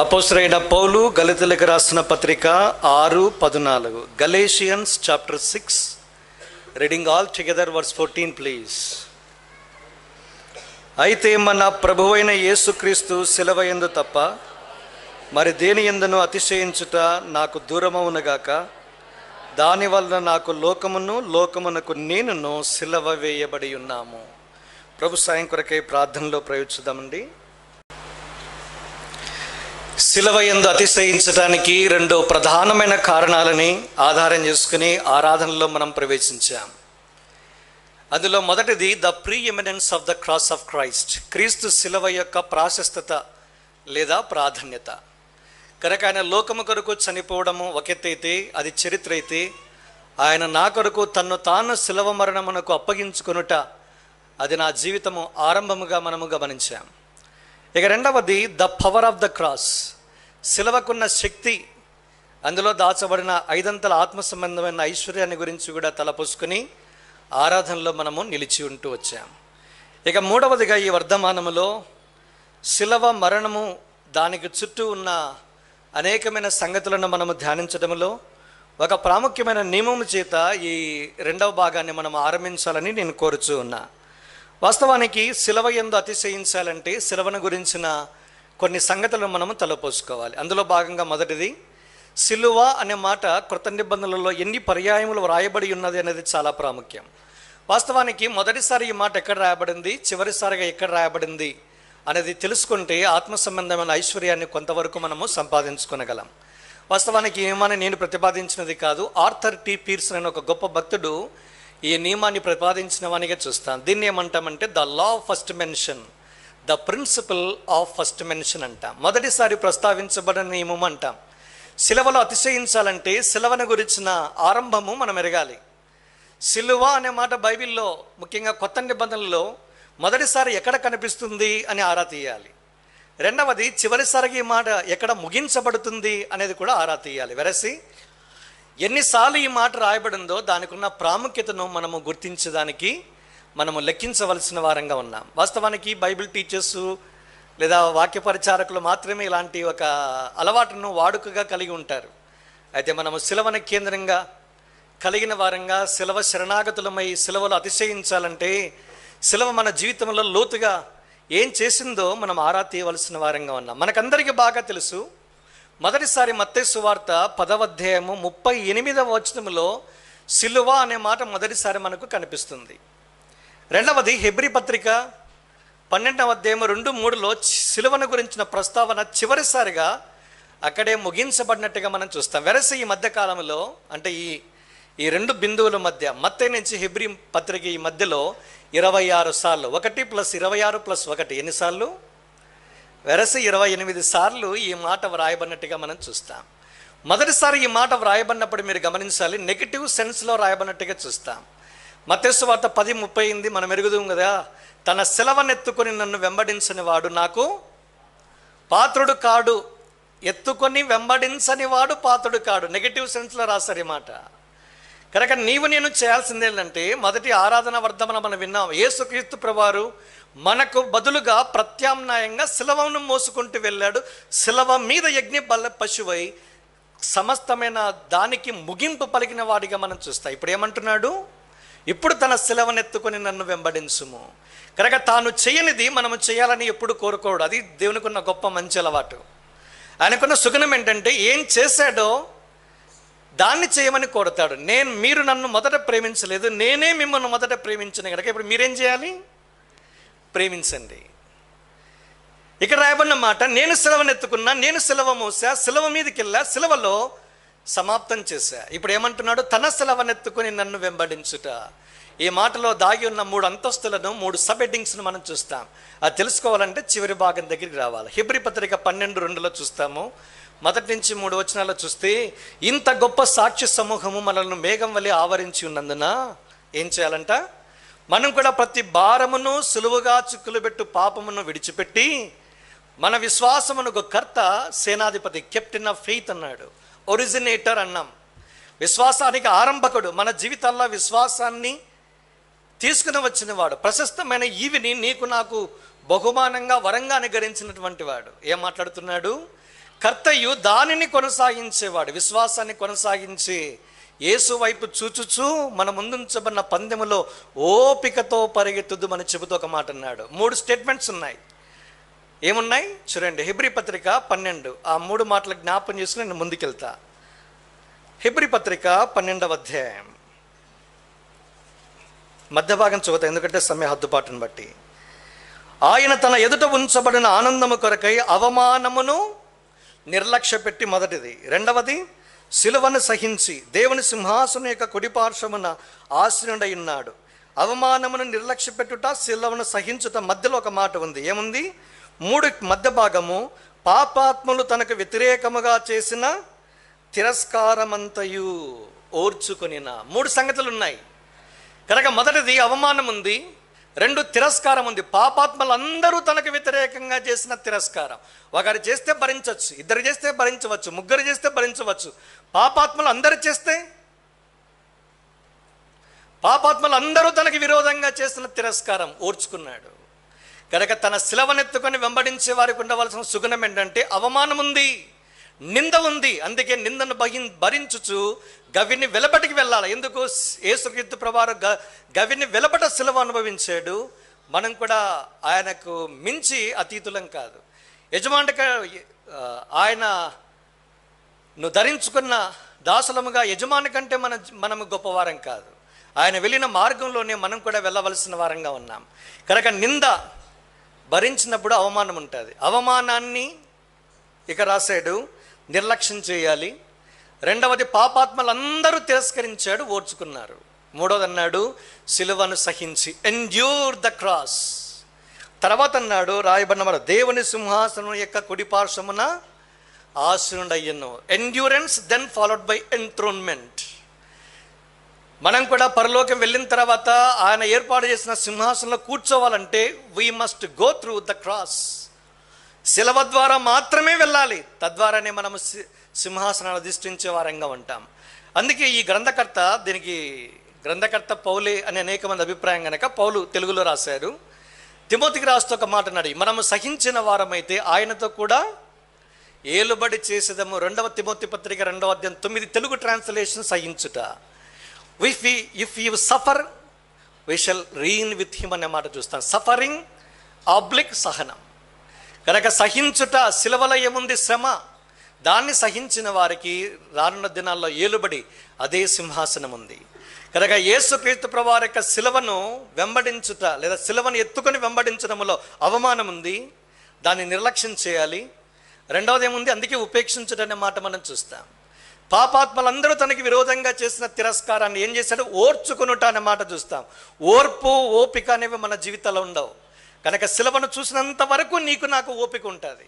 అపోస్తలుడైన పౌలు గలతీయులకు రాసిన పత్రిక 6:14. Galatians chapter 6, reading all together verse 14 please. అయితే మన ప్రభువైన యేసుక్రీస్తు శిలువ యందు తప్ప మరి దేని యందును అతిశయించుట నాకు దూరమవునుగాక. దానివల్ల నాకు లోకమునకు నేనును శిలువ వేయబడి ఉన్నాము. ప్రభు సాయం కొరకై ప్రార్థనలో ప్రయోగిద్దామండి. శిలువ యందు అతిశయించడానికి రెండు ప్రధానమైన కారణాలని ఆధారం చేసుకుని ఆరాధనలో మనం ప్రవేశించాం. అందులో మొదటిది the pre eminence of the cross of Christ. క్రీస్తు శిలువ యొక్క ప్రాశస్తత లేదా ప్రాధాన్యత. కనుక ఆయన లోకము కొరకు చనిపోవడము ఒక ఎత్తు అయితే, అది చరిత్ర అయితే, ఆయన నా కొరకు తన్ను తాను శిలువ మరణమునకు అప్పగించుకొనుట అది నా జీవితము ఆరంభముగా మనము గమనించాం. ఇక రెండవది the power of the cross. శిలువకున్న శక్తి, అందులో దాచబడిన 5 అంతల ఆత్మ సంబంధమైన ఐశ్వర్యాన్ని గురించి కూడా తలపోసుకుని ఆరాధనలో మనము నిలిచి ఉంటూ వచ్చాం. ఇక మూడవదిగా ఈ వర్ధమానములో శిలువ మరణము, దానికి చుట్టూ ఉన్న అనేకమైన సంగతులను మనము ధ్యానించడంలో ఒక ప్రాముఖ్యమైన నియమము చేత ఈ రెండవ భాగాన్ని మనం ఆరంభించాలని నేను కోరుచూ ఉన్నా. వాస్తవానికి శిలువ యందు అతిశయించాలంటే శిలువను గురించిన కొన్ని సంగతులను మనము తలపోసుకోవాలి. అందులో భాగంగా మొదటిది, శిలువ అనే మాట కృత నిబంధనలలో ఎన్ని పర్యాయములు వ్రాయబడి ఉన్నది అనేది చాలా ప్రాముఖ్యం. వాస్తవానికి మొదటిసారి ఈ మాట ఎక్కడ రాయబడింది, చివరిసారిగా ఎక్కడ రాయబడింది అనేది తెలుసుకుంటే ఆత్మ సంబంధమైన ఐశ్వర్యాన్ని కొంతవరకు మనము సంపాదించుకొనగలం. వాస్తవానికి ఈ నియమాన్ని నేను ప్రతిపాదించినది కాదు. ఆర్థర్ టి పీర్సన్ అనే ఒక గొప్ప భక్తుడు ఈ నియమాన్ని ప్రతిపాదించిన వానిగా చూస్తాను. దీన్ని ఏమంటామంటే the law of first mention, the principle of first mention అంటాం. మొదటిసారి ప్రస్తావించబడిన నియమం అంటాం. శిలువలో అతిశయించాలంటే శిలువను గురించిన ఆరంభము మనం ఎరగాలి. శిలువ అనే మాట బైబిల్లో, ముఖ్యంగా కొత్త నిబంధనలో మొదటిసారి ఎక్కడ కనిపిస్తుంది అని ఆరా తీయాలి. రెండవది, చివరిసారిగా ఈ మాట ఎక్కడ ముగించబడుతుంది అనేది కూడా ఆరా తీయాలి. వెరసి ఎన్నిసార్లు ఈ మాట రాయబడిందో దానికి ఉన్న ప్రాముఖ్యతను మనము గుర్తించడానికి మనము లెక్కించవలసిన వారంగా ఉన్నాం. వాస్తవానికి బైబిల్ టీచర్సు లేదా వాక్య పరిచారకులు మాత్రమే ఇలాంటి ఒక అలవాటును వాడుకగా కలిగి ఉంటారు. అయితే మనము శిలువను కేంద్రంగా కలిగిన వారంగా, శిలువ శరణాగతులమై శిలువలో అతిశయించాలంటే శిలువ మన జీవితంలో లోతుగా ఏం చేసిందో మనం ఆరా తీయవలసిన వారంగా ఉన్నాం. మనకందరికీ బాగా తెలుసు, మొదటిసారి మత్తయి సువార్త 10వ అధ్యాయము 38వ వచనములో శిలువ అనే మాట మొదటిసారి మనకు కనిపిస్తుంది. రెండవది హెబ్రీ పత్రిక 12వ అధ్యాయము 2-3లో శిలువను గురించిన ప్రస్తావన చివరిసారిగా అక్కడే ముగించబడినట్టుగా మనం చూస్తాం. వెరసి ఈ మధ్యకాలంలో, అంటే ఈ రెండు బిందువుల మధ్య, మత్తయి నుంచి హెబ్రీ పత్రిక ఈ మధ్యలో 26 సార్లు, 1 + 26 + 1 ఎన్నిసార్లు? వెరసి 28 సార్లు ఈ మాట వ్రాయబడినట్టుగా మనం చూస్తాం. మొదటిసారి ఈ మాట వ్రాయబడినప్పుడు మీరు గమనించాలి, నెగిటివ్ సెన్స్లో రాయబడినట్టుగా చూస్తాం. మత్తయి సువార్త 10:38 మనం ఎరుగుదాం కదా, తన శిలువనెత్తుకొని నన్ను వెంబడించని వాడు నాకు పాత్రుడు కాడు. ఎత్తుకొని వెంబడించని వాడు పాత్రుడు కాడు. నెగిటివ్ సెన్స్లో రాశారు ఈ మాట. కనుక నీవు నేను చేయాల్సింది ఏంటంటే, మొదటి ఆరాధన వర్ధమన మనం విన్నాం, యేసుక్రీస్తు ప్రభువారు మనకు బదులుగా ప్రత్యామ్నాయంగా శిలువను మోసుకుంటూ వెళ్ళాడు. శిలువ మీద యజ్ఞ బల పశువై సమస్తమైన దానికి ముగింపు పలికిన వాడిగా మనం చూస్తాం. ఇప్పుడు ఏమంటున్నాడు? ఇప్పుడు తన శిలువనెత్తుకొని నన్ను వెంబడించుము. కనుక తాను చేయనిది మనము చేయాలని ఎప్పుడు కోరుకోడు. అది దేవునికి ఉన్న గొప్ప మంచి అలవాటు. ఆయనకున్న సుగుణం ఏంటంటే, ఏం చేశాడో దాన్ని చేయమని కోరుతాడు. మీరు నన్ను మొదట ప్రేమించలేదు, నేనే మిమ్మల్ని మొదట ప్రేమించిన కనుక ఇప్పుడు మీరేం చేయాలి? ప్రేమించండి. ఇక్కడ రాయబడిన మాట, నేను శిలువనెత్తుకున్నా, నేను శిలువ మోసా, శిలువ మీదకి వెళ్ళా, శిలువలో సమాప్తం చేశా. ఇప్పుడు ఏమంటున్నాడు? తన శిలువనెత్తుకొని నన్ను వెంబడించుట. ఈ మాటలో దాగి ఉన్న 3 అంతస్తులను, 3 సబ్ హెడ్డింగ్స్ను మనం చూస్తాం. అది తెలుసుకోవాలంటే చివరి భాగం దగ్గరికి రావాలి. హెబ్రీ పత్రిక 12:2లో చూస్తాము. 1 నుంచి 3 వచనాల్లో చూస్తే, ఇంత గొప్ప సాక్షి సమూహము మనల్ని మేఘం వలె ఆవరించి ఉన్నందున ఏం చేయాలంట? మనం కూడా ప్రతి భారమును సులువుగా చిక్కులుబెట్టు పాపమును విడిచిపెట్టి మన విశ్వాసమునకు కర్త, సేనాధిపతి, కెప్టెన్ ఆఫ్ ఫెయిత్ అన్నాడు. ఒరిజినేటర్ అన్నాం. విశ్వాసానికి ఆరంభకుడు, మన జీవితాల్లో విశ్వాసాన్ని తీసుకుని వచ్చిన వాడు, ప్రశస్తమైన ఈవిని నీకు నాకు బహుమానంగా వరంగా అనుగ్రహించినటువంటి వాడు. ఏం మాట్లాడుతున్నాడు? కర్తయు దానిని కొనసాగించేవాడు. విశ్వాసాన్ని కొనసాగించి యేసు వైపు చూచుచూ మన ముందుంచబడిన పందెములో ఓపికతో పరిగెత్తుదు అని చెబుతూ ఒక మాట అన్నాడు. 3 స్టేట్మెంట్స్ ఉన్నాయి. ఏమున్నాయి చూడండి. హెబ్రీ పత్రిక 12 ఆ 3 మాటలు జ్ఞాపం చేసుకుని నేను ముందుకెళ్తా. హెబ్రీ పత్రిక 12వ అధ్యాయం మధ్య భాగం చదువుతా, ఎందుకంటే సమయ హద్దుబాటును బట్టి. ఆయన తన ఎదుట ఉంచబడిన ఆనందము కొరకై అవమానమును నిర్లక్ష్య పెట్టి, మొదటిది. రెండవది, సిలువను సహించి దేవుని సింహాసనం యొక్క కుడిపార్శ్వమున ఆసీనుడై ఉన్నాడు. అవమానమును నిర్లక్ష్య పెట్టుట, సిలువను సహించుట మధ్యలో ఒక మాట ఉంది. ఏముంది? 3 మధ్య భాగము, పాపాత్ములు తనకు వ్యతిరేకముగా చేసిన తిరస్కారమంతయు ఓర్చుకొనిన. 3 సంగతులు ఉన్నాయి కనుక మొదటిది అవమానం ఉంది, 2 తిరస్కారం ఉంది. పాపాత్మలందరూ తనకు వ్యతిరేకంగా చేసిన తిరస్కారం. ఒకరు చేస్తే భరించవచ్చు, 2 చేస్తే భరించవచ్చు, 3 చేస్తే భరించవచ్చు. పాపాత్మలు అందరూ చేస్తే, పాపాత్మలు అందరూ తనకు విరోధంగా చేసిన తిరస్కారం ఓర్చుకున్నాడు. కనుక తన సిలువనెత్తుకొని వెంబడించే వారికి ఉండవలసిన సుగుణం ఏంటంటే అవమానం ఉంది, నింద ఉంది. అందుకే నిందను భరించుచు గవిని వెలపటికి వెళ్ళాలి. ఎందుకు? యేసుక్రీస్తు ప్రభువారు గవిని వెలపట సిలువ అనుభవించాడు. మనం కూడా ఆయనకు మించి అతీతులం కాదు. యజమానిక ఆయన నువ్వు ధరించుకున్న దాసులముగా యజమాని కంటే మనము గొప్పవారం కాదు. ఆయన వెళ్ళిన మార్గంలోనే మనం కూడా వెళ్ళవలసిన వారంగా ఉన్నాం. కనుక నింద భరించినప్పుడు అవమానం ఉంటుంది. అవమానాన్ని ఇక రాశాడు నిర్లక్ష్యం చేయాలి. రెండవది, పాపాత్మలందరూ తిరస్కరించాడు, ఓర్చుకున్నారు. మూడవది అన్నాడు సిలువను సహించి, ఎండ్యూర్ ద క్రాస్. తర్వాత అన్నాడు రాయబడిన దేవుని సింహాసనం యొక్క కుడిపార్శ్వమున ఆసీనుడయ్యను. Endurance then followed by enthronement. మనం కూడా పరలోకం వెళ్ళిన తర్వాత ఆయన ఏర్పాటు చేసిన సింహాసనంలో కూర్చోవాలంటే we must go through the cross. శిలవ ద్వారా మాత్రమే వెళ్ళాలి. తద్వారానే మనము సింహాసనాలు అధిష్ఠించే వారంగా ఉంటాం. అందుకే ఈ గ్రంథకర్త పౌలే అని అనేక మంది అభిప్రాయం కనుక పౌలు తెలుగులో రాశారు. తిమోతికి రాస్తూ ఒక మాట అన్నాడు, మనము సహించిన వారమైతే ఆయనతో కూడా ఏలుబడి చేసేదము. 2వ తిమోతి పత్రిక 2వ అధ్యాయం 9 తెలుగు ట్రాన్స్లేషన్ సహించుట. If you suffer we shall reign with him అనే మాట చూస్తాం. సఫరింగ్ ఆబ్లిక్ సహనం. కనుక సహించుట, సిలువలో ఏముంది? శ్రమ. దాన్ని సహించిన వారికి రానున్న దినాల్లో ఏలుబడి, అదే సింహాసనం ఉంది. కనుక యేసుక్రీస్తు ప్రభువారి యొక్క సిలువను వెంబడించుట లేదా సిలువను ఎత్తుకొని వెంబడించడంలో అవమానం ఉంది, దాన్ని నిర్లక్ష్యం చేయాలి. రెండవది ఏముంది? అందుకే ఉపేక్షించుట అనే మాట మనం చూస్తాం. పాపాత్మలందరూ తనకి విరోధంగా చేసిన తిరస్కారాన్ని ఏం చేశాడు? ఓర్చుకునుట అనే మాట చూస్తాం. ఓర్పు, ఓపిక అనేవి మన జీవితాల్లో ఉండవు. కనుక సిలువను చూసినంత వరకు నీకు నాకు ఓపిక ఉంటుంది.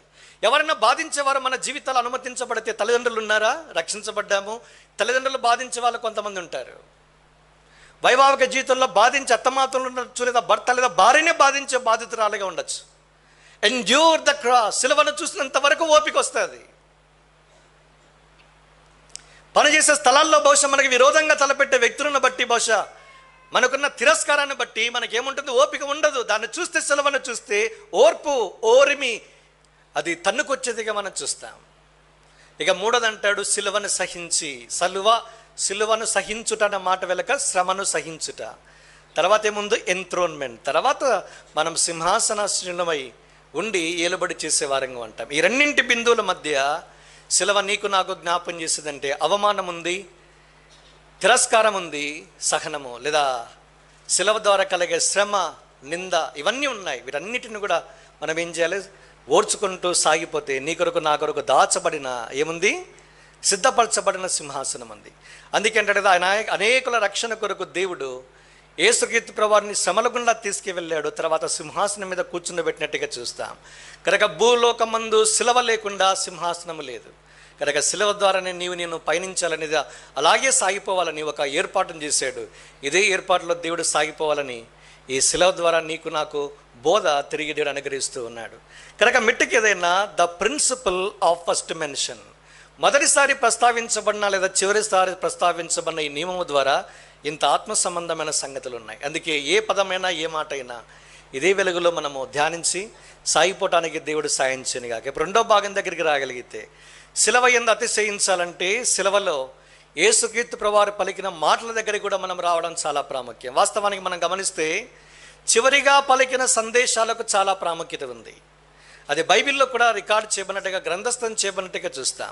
ఎవరైనా బాధించేవారు మన జీవితాలు అనుమతించబడితే, తల్లిదండ్రులు ఉన్నారా? రక్షించబడ్డాము. తల్లిదండ్రులు బాధించే వాళ్ళు కొంతమంది ఉంటారు. వైవాహిక జీవితంలో బాధించే అత్తమాతలు ఉండొచ్చు, లేదా భర్త లేదా భార్యనే బాధించే బాధితురాలుగా ఉండొచ్చు. Endure the cross. సిలువను చూసినంత వరకు ఓపిక వస్తుంది. పనిచేసే స్థలాల్లో బహుశా మనకి విరోధంగా తలపెట్టే వ్యక్తులను బట్టి, బహుశా మనకున్న తిరస్కారాన్ని బట్టి మనకేముంటుంది? ఓపిక ఉండదు. దాన్ని చూస్తే, సిలువను చూస్తే ఓర్పు, ఓరిమి అది తన్నుకొచ్చేదిగా మనం చూస్తాం. ఇక మూడోది అంటాడు సిలువను సహించి. సిలువను సహించుట అన్న మాట వెలక శ్రమను సహించుట. తర్వాత ఏముంది? ఎంథ్రోన్మెంట్. తర్వాత మనం సింహాసనాసీనులమై ఉండి ఏలుబడి చేసే వారంగా ఉంటాం. ఈ రెండింటి బిందువుల మధ్య సిలువ నీకు నాకు జ్ఞాపం చేసేదంటే అవమానం ఉంది, తిరస్కారం ఉంది, సహనము లేదా సిలువ ద్వారా కలిగే శ్రమ, నింద ఇవన్నీ ఉన్నాయి. వీటన్నిటిని కూడా మనం ఏం చేయాలి? ఓర్చుకుంటూ సాగిపోతే నీ కొరకు నా కొరకు దాచబడిన ఏముంది? సిద్ధపరచబడిన సింహాసనం ఉంది. అందుకేంటే ఆయన అనేకుల రక్షణ కొరకు దేవుడు యేసుక్రీస్తు ప్రభువారిని శ్రమల గుండా తీసుకువెళ్ళాడు. తర్వాత సింహాసనం మీద కూర్చుండబెట్టినట్టుగా చూస్తాం. కనుక భూలోకమందు సిలువ లేకుండా సింహాసనము లేదు. కనుక సిలువ ద్వారానే నేను పయనించాలనేది, అలాగే సాగిపోవాలని ఒక ఏర్పాటును చేశాడు. ఇదే ఏర్పాటులో దేవుడు సాగిపోవాలని ఈ సిలువ ద్వారా నీకు నాకు బోధ తిరిగి దేవుడు అనుగ్రహిస్తూ ఉన్నాడు. కనుక మిట్టుకి ఏదైనా the principle of first mention, మొదటిసారి ప్రస్తావించబడిన లేదా చివరిసారి ప్రస్తావించబడిన ఈ నియమము ద్వారా ఇంత ఆత్మ సంబంధమైన సంగతులు ఉన్నాయి. అందుకే ఏ పదమైనా, ఏ మాట అయినా, ఇదే వెలుగులో మనము ధ్యానించి సాగిపోవటానికి దేవుడు సాయం చేయనుగాక. ఇప్పుడు రెండో భాగం దగ్గరికి రాగలిగితే, సిలువ యందు అతిశయించాలంటే సిలువలో యేసుక్రీస్తు ప్రభువారు పలికిన మాటల దగ్గరికి కూడా మనం రావడం చాలా ప్రాముఖ్యం. వాస్తవానికి మనం గమనిస్తే చివరిగా పలికిన సందేశాలకు చాలా ప్రాముఖ్యత ఉంది. అది బైబిల్లో కూడా రికార్డ్ చేయబడినట్టుగా, గ్రంథస్థం చేయబడినట్టుగా చూస్తాం.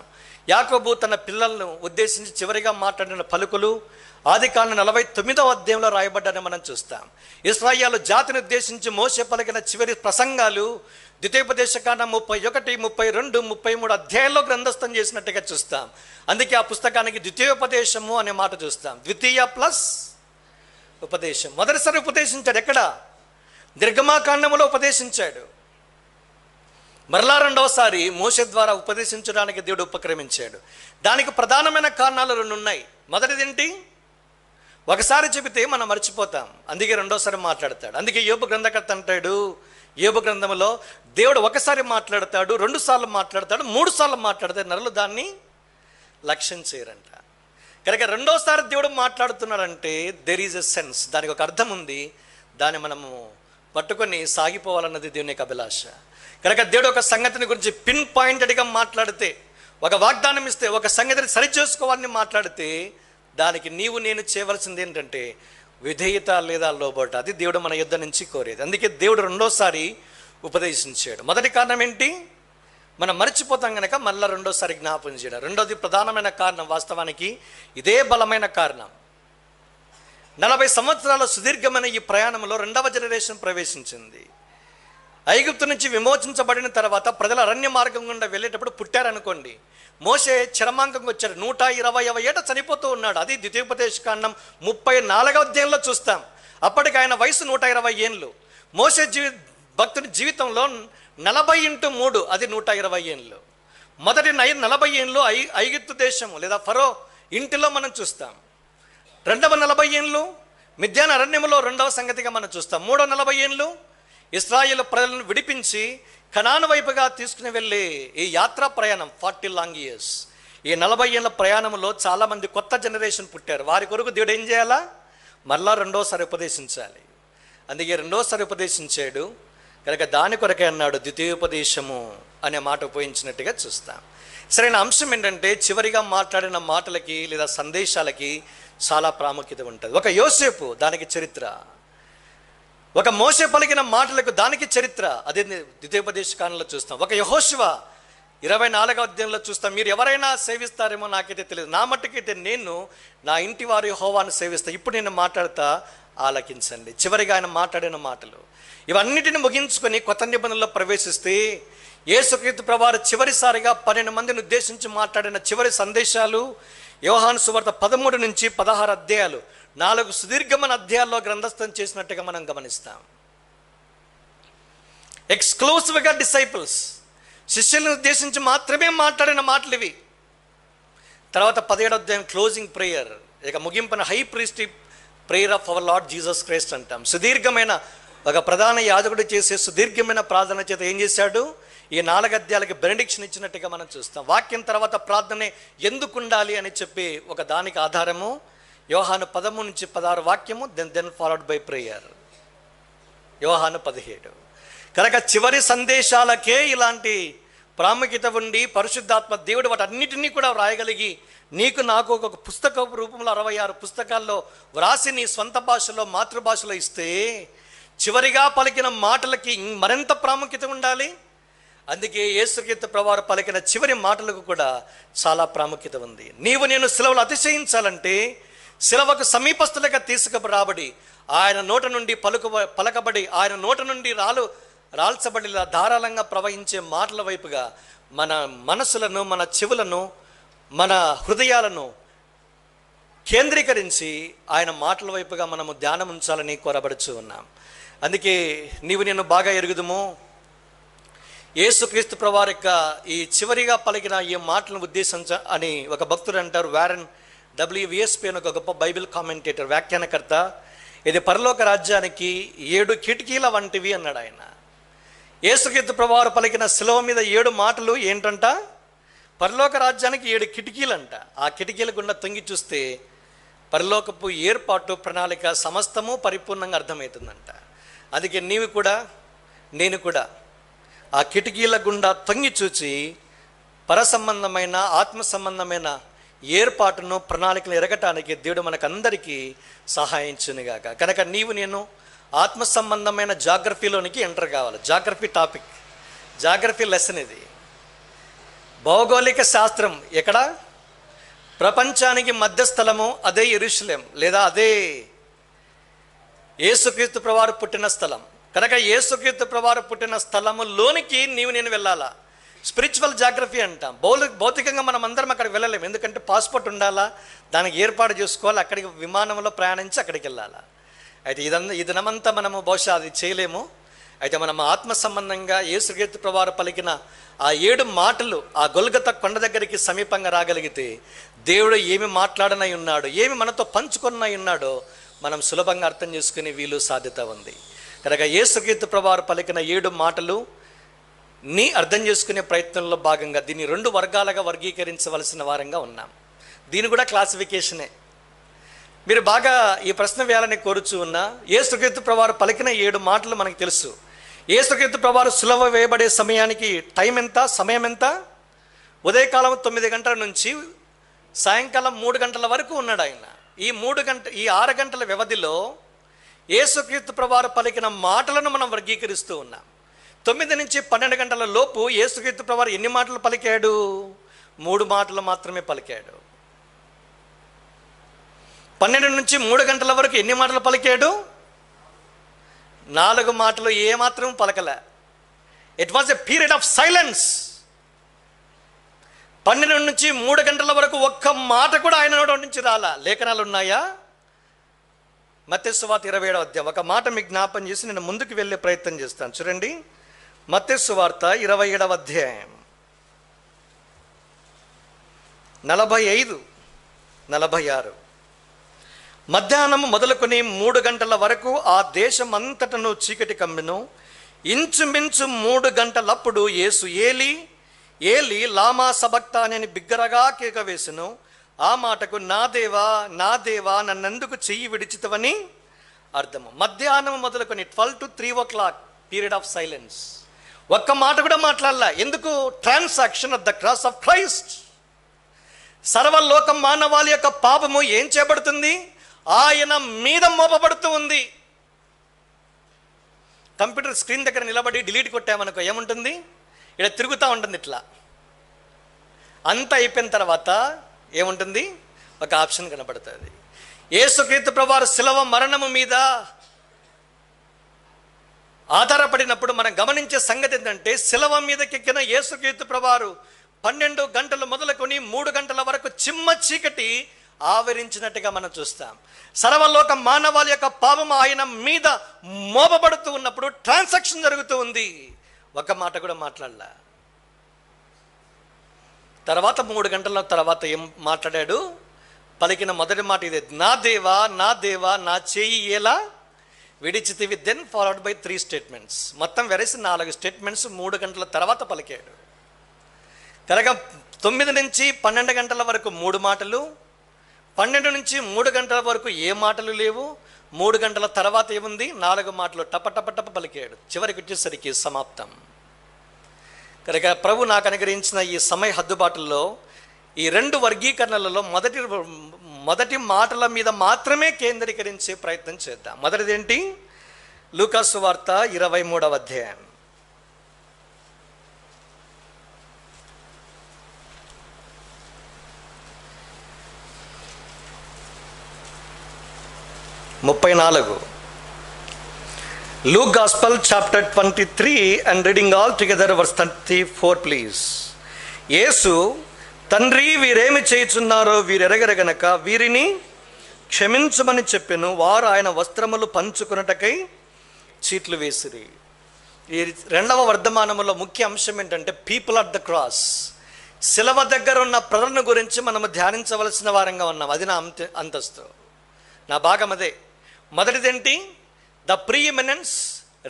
యాకోబు తన పిల్లలను ఉద్దేశించి చివరిగా మాట్లాడిన పలుకులు ఆదికాండం 49వ అధ్యాయంలో రాయబడ్డారని మనం చూస్తాం. ఇశ్రాయేలు జాతిని ఉద్దేశించి మోషే పలికిన చివరి ప్రసంగాలు ద్వితీయోపదేశకాండం 31, 32, 33 అధ్యాయాల్లో గ్రంథస్థం చేసినట్టుగా చూస్తాం. అందుకే ఆ పుస్తకానికి ద్వితీయోపదేశము అనే మాట చూస్తాం. ద్వితీయ ప్లస్ ఉపదేశం. మొదటిసారి ఉపదేశించాడు ఎక్కడ? నిర్గమాకాండములో ఉపదేశించాడు. మరలా రెండవసారి మోషే ద్వారా ఉపదేశించడానికి దేవుడు ఉపక్రమించాడు. దానికి ప్రధానమైన కారణాలు 2 ఉన్నాయి. మొదటిది ఏంటి? ఒకసారి చెబితే మనం మర్చిపోతాం, అందుకే రెండోసారి మాట్లాడతాడు. అందుకే యోబు గ్రంథకర్త అంటాడు, యోబు గ్రంథంలో దేవుడు ఒకసారి మాట్లాడతాడు, 2 సార్లు మాట్లాడతాడు, 3 సార్లు మాట్లాడతాడు, నరులు దాన్ని లక్ష్యం చేయరంట. కనుక రెండోసారి దేవుడు మాట్లాడుతున్నాడంటే దెర్ ఈజ్ ఎ సెన్స్, దానికి ఒక అర్థం ఉంది. దాన్ని మనము పట్టుకొని సాగిపోవాలన్నది దేవుని యొక్క అభిలాష. కనుక దేవుడు ఒక సంగతిని గురించి పిన్ పాయింటెడ్గా మాట్లాడితే, ఒక వాగ్దానం ఇస్తే, ఒక సంగతిని సరిచేసుకోవాలని మాట్లాడితే, దానికి నీవు నేను చేయవలసింది ఏంటంటే విధేయత లేదా లోబట. అది దేవుడు మన యుద్ధ నుంచి కోరేది. అందుకే దేవుడు రెండోసారి ఉపదేశించాడు. మొదటి కారణం ఏంటి? మనం మర్చిపోతాం కనుక మళ్ళీ రెండోసారి జ్ఞాపకం చేయడం. రెండోది ప్రధానమైన కారణం, వాస్తవానికి ఇదే బలమైన కారణం. 40 సంవత్సరాల సుదీర్ఘమైన ఈ ప్రయాణంలో 2వ జనరేషన్ ప్రవేశించింది. ఐగుప్తు నుంచి విమోచించబడిన తర్వాత ప్రజల అరణ్య మార్గం గుండా వెళ్ళేటప్పుడు పుట్టారనుకోండి. మోషే చరమాంకంకి వచ్చాడు, 120వ ఏట చనిపోతూ ఉన్నాడు. అది ద్వితీయోపదేశకాండం 34వ అధ్యాయంలో చూస్తాం. అప్పటికి ఆయన వయసు 120 ఏళ్ళు. మోషే భక్తుడి జీవితంలో 40x3 అది 120 ఏళ్ళు. మొదటి 40 ఏళ్ళు ఐగుప్తు దేశము లేదా ఫరో ఇంటిలో మనం చూస్తాం. 2వ 40 ఏళ్ళు మిద్యాన్ అరణ్యములో 2వ సంగతిగా మనం చూస్తాం. 3వ 40 ఏళ్ళు ఇశ్రాయేలు ప్రజలను విడిపించి కనాను వైపుగా తీసుకుని వెళ్ళే ఈ యాత్రా ప్రయాణం 40 లాంగ్ ఇయర్స్. ఈ 40 ఏళ్ళ ప్రయాణంలో చాలామంది కొత్త జనరేషన్ పుట్టారు. వారి కొరకు దేవుడు ఏం చేయాలా? మళ్ళా రెండోసారి ఉపదేశించాలి. అందుకే రెండోసారి ఉపదేశించాడు. కనుక దాని కొరకే అన్నాడు ద్వితీయోపదేశము అనే మాట ఉపయోగించినట్టుగా చూస్తాం. సరైన అంశం ఏంటంటే చివరిగా మాట్లాడిన మాటలకి లేదా సందేశాలకి చాలా ప్రాముఖ్యత ఉంటుంది. ఒక యోసేపు, దానికి చరిత్ర. ఒక మోషే పలికిన మాటలకు దానికి చరిత్ర, అదే ద్వితీయోపదేశకాండంలో చూస్తాం. ఒక యెహోషువ 24వ అధ్యాయంలో చూస్తాం. మీరు ఎవరైనా సేవిస్తారేమో నాకైతే తెలియదు, నా మట్టుకైతే నేను నా ఇంటి వారి యెహోవాను సేవిస్తా. ఇప్పుడు నేను మాట్లాడతా, ఆలకించండి. చివరిగా ఆయన మాట్లాడిన మాటలు ఇవన్నిటిని ముగించుకొని కొత్త నిబంధనలో ప్రవేశిస్తే యేసుక్రీస్తు ప్రభువారు చివరిసారిగా 12 మందిని ఉద్దేశించి మాట్లాడిన చివరి సందేశాలు యోహాను సువార్త 13 నుంచి 16 అధ్యాయాలు, 4 సుదీర్ఘమైన అధ్యాయాల్లో గ్రంథస్థం చేసినట్టుగా మనం గమనిస్తాం. ఎక్స్క్లూసివ్గా డిసైపుల్స్, శిష్యులను ఉద్దేశించి మాత్రమే మాట్లాడిన మాటలు ఇవి. తర్వాత 17వ అధ్యాయం క్లోజింగ్ ప్రేయర్, ఇక ముగింపున high priestly prayer of our Lord Jesus Christ అంటాం. సుదీర్ఘమైన ఒక ప్రధాన యాజకుడు చేసే సుదీర్ఘమైన ప్రార్థన చేత ఏం చేశాడు? ఈ 4 అధ్యాయాలకి బెనడిక్షన్ ఇచ్చినట్టుగా మనం చూస్తాం. వాక్యం తర్వాత ప్రార్థనే ఎందుకు ఉండాలి అని చెప్పి ఒక దానికి ఆధారము యోహాను 13 నుంచి 16 వాక్యము, దెన్ ఫాలోడ్ బై ప్రేయర్ యోహాను 17. కనుక చివరి సందేశాలకే ఇలాంటి ప్రాముఖ్యత ఉండి పరిశుద్ధాత్మ దేవుడు వాటన్నిటినీ కూడా వ్రాయగలిగి నీకు నాకు ఒక పుస్తక రూపంలో 66 పుస్తకాల్లో వ్రాసి నీ స్వంత భాషలో మాతృభాషలో ఇస్తే చివరిగా పలికిన మాటలకి మరింత ప్రాముఖ్యత ఉండాలి. అందుకే యేసుక్రీస్తు ప్రభువారు పలికిన చివరి మాటలకు కూడా చాలా ప్రాముఖ్యత ఉంది. నీవు నేను సిలువలో అతిశయించాలంటే సిలువకు సమీపస్తులుగా తీసుకురాబడి ఆయన నోట నుండి పలకబడి ఆయన నోట నుండి రాల్చబడి ధారాళంగా ప్రవహించే మాటల వైపుగా మన మనసులను, మన చెవులను, మన హృదయాలను కేంద్రీకరించి ఆయన మాటల వైపుగా మనము ధ్యానం ఉంచాలని కోరబడుచు ఉన్నాం. అందుకే నీవు నేను బాగా ఎరుగుదుము, యేసుక్రీస్తు ప్రభువారి యొక్క ఈ చివరిగా పలికిన ఈ మాటలను ఉద్దేశించ అని ఒక భక్తుడు అంటారు. వారెన్ WVSP అని ఒక గొప్ప బైబిల్ కామెంటేటర్, వ్యాఖ్యానకర్త. ఇది పరలోక రాజ్యానికి 7 కిటికీల వంటివి అన్నాడు ఆయన. యేసుక్రీస్తు ప్రభువారు పలికిన శిలువ మీద 7 మాటలు ఏంటంట? పరలోక రాజ్యానికి 7 కిటికీలంట. ఆ కిటికీల గుండా తొంగి చూస్తే పరలోకపు ఏర్పాటు, ప్రణాళిక సమస్తము పరిపూర్ణంగా అర్థమవుతుందంట. అందుకే నీవు కూడా నేను కూడా ఆ కిటికీల గుండా తొంగి చూచి పరసంబంధమైన ఆత్మ సంబంధమైన ఏర్పాటును ప్రణాళికలు ఎరగటానికి దేవుడు మనకందరికీ సహాయించునుగాక. కనుక నీవు నేను ఆత్మ సంబంధమైన జాగ్రఫీలోనికి ఎంటర్ కావాలి. జాగ్రఫీ టాపిక్, జాగ్రఫీ లెసన్ ఇది. భౌగోళిక శాస్త్రం ఎక్కడ? ప్రపంచానికి మధ్యస్థలము అదే యెరూషలేం, లేదా అదే యేసుక్రీస్తు ప్రభువారు పుట్టిన స్థలం. కనుక యేసుక్రీస్తు ప్రభువారు పుట్టిన స్థలములోనికి నీవు నేను వెళ్ళాలా. స్పిరిచువల్ జాగ్రఫీ అంటాం. భౌతికంగా మనం అందరం అక్కడికి వెళ్ళలేము, ఎందుకంటే పాస్పోర్ట్ ఉండాలా, దానికి ఏర్పాటు చేసుకోవాలి, అక్కడికి విమానంలో ప్రయాణించి అక్కడికి వెళ్ళాలా. అయితే ఈ దినమంతా మనము బహుశా అది చేయలేము. అయితే మనం ఆత్మ సంబంధంగా యేసుక్రీస్తు ప్రభువారు పలికిన ఆ 7 మాటలు ఆ గొల్గొతా కొండ దగ్గరికి సమీపంగా రాగలిగితే దేవుడు ఏమి మాట్లాడనై ఉన్నాడో, ఏమి మనతో పంచుకొనై ఉన్నాడో మనం సులభంగా అర్థం చేసుకునే వీలు సాధ్యత ఉంది. కనుక యేసుక్రీస్తు ప్రభువారు పలికిన 7 మాటలు నీ అర్థం చేసుకునే ప్రయత్నంలో భాగంగా దీన్ని 2 వర్గాలుగా వర్గీకరించవలసిన వారంగా ఉన్నాం. దీని కూడా క్లాసిఫికేషనే. మీరు బాగా ఈ ప్రశ్న వేయాలని కోరుచూ ఉన్నా, యేసుక్రీస్తు ప్రభువారు పలికిన 7 మాటలు మనకు తెలుసు. యేసుక్రీస్తు ప్రభువారు సిలువ వేయబడే సమయానికి టైం ఎంత, సమయం ఎంత? ఉదయకాలం 9 గంటల నుంచి సాయంకాలం 3 గంటల వరకు ఉన్నాడు ఆయన. ఈ 6 గంటల వ్యవధిలో యేసుక్రీస్తు ప్రభువారు పలికిన మాటలను మనం వర్గీకరిస్తూ ఉన్నాం. 9 నుంచి 12 గంటల లోపు యేసుక్రీస్తు ప్రభువారు ఎన్ని మాటలు పలికాడు? 3 మాటలు మాత్రమే పలికాడు. 12 నుంచి 3 గంటల వరకు ఎన్ని మాటలు పలికాడు? 4 మాటలు ఏమాత్రం పలకలే. It was a period of silence. 12 నుంచి 3 గంటల వరకు ఒక్క మాట కూడా ఆయన నోటి నుంచి రాలా. లేఖనాలు ఉన్నాయా? మత్తయి సువార్త 27వ అధ్యాయం ఒక మాట మీకు జ్ఞాపం చేసి నేను ముందుకు వెళ్ళే ప్రయత్నం చేస్తాను. చూడండి, మత్తయి సువార్త 27వ అధ్యాయం 45, 46. మధ్యాహ్నం మొదలుకొని 3 గంటల వరకు ఆ దేశం అంతటను చీకటి కమ్మెను. ఇంచుమించు 3 గంటలప్పుడు యేసు ఏలి ఏలి లామా సబక్తాని అని బిగ్గరగా కేక వేసెను. ఆ మాటకు నా దేవా నా దేవా నన్నెందుకు చెయ్యి విడిచితవని అర్థము. మధ్యాహ్నం మొదలుకొని 12 to 3 o'clock period of silence. ఒక్క మాట కూడా మాట్లాడలా. ఎందుకు? Transaction of the cross of Christ. సర్వలోక మానవాళి యొక్క పాపము ఏం చేయబడుతుంది? ఆయన మీద మోపబడుతూ ఉంది. కంప్యూటర్ స్క్రీన్ దగ్గర నిలబడి డిలీట్ కొట్టామనుకో ఏముంటుంది? ఇక్కడ తిరుగుతూ ఉంటుంది ఇట్లా. అంతా అయిపోయిన తర్వాత ఏముంటుంది? ఒక ఆప్షన్ కనబడుతుంది. యేసుక్రీస్తు ప్రభువారు శిలువ మరణము మీద ఆధారపడినప్పుడు మనం గమనించే సంగతి ఏంటంటే, శిలువ మీదకెక్కిన యేసుక్రీస్తు ప్రభువారు 12 గంటలు మొదలుకొని 3 గంటల వరకు చిమ్మ చీకటి ఆవరించినట్టుగా మనం చూస్తాం. సర్వలోక మానవాళి యొక్క పాపం ఆయన మీద మోపబడుతూ ఉన్నప్పుడు ట్రాన్సాక్షన్ జరుగుతూ ఉంది. ఒక మాట కూడా మాట్లాడలే. తర్వాత 3 గంటల తర్వాత ఏం మాట్లాడాడు? పలికిన మొదటి మాట ఇదే, నా దేవా నా దేవా నా చేయి ఎలా విడిచితివి. Then followed by 3 statements. మొత్తం వెరసి 4 స్టేట్మెంట్స్ 3 గంటల తర్వాత పలికాడు. కనుక 9 నుంచి 12 గంటల వరకు 3 మాటలు, 12 నుంచి 3 గంటల వరకు ఏ మాటలు లేవు. 3 గంటల తర్వాత ఏముంది? 4 మాటలు టప టప టప పలికాడు. చివరికి వచ్చేసరికి సమాప్తం. కనుక ప్రభు నాకు అనుగ్రహించిన ఈ సమయ హద్దుబాటుల్లో ఈ 2 వర్గీకరణలలో మొదటి మాటల మీద మాత్రమే కేంద్రీకరించే ప్రయత్నం చేద్దాం. మొదటిదేంటి? లూకాసు సువార్త 23వ అధ్యాయం. Luke Gospel chapter 23 and reading all together verse 34 please. యేసు, తండ్రి వీరేమి చేయుచున్నారో వీరెరగరు గనక వీరిని క్షమించమని చెప్పెను. వారు ఆయన వస్త్రములు పంచుకొనుటకై చీట్లు వేసిరి. ఈ 2వ వర్ధమానములో ముఖ్య అంశం ఏంటంటే పీపుల్ అట్ ద క్రాస్. శిలువ దగ్గర ఉన్న ప్రజలను గురించి మనము ధ్యానించవలసిన వారంగా ఉన్నాం. అది నా అంతస్తు, నా భాగం అదే. మొదటిదేంటి? The preeminence.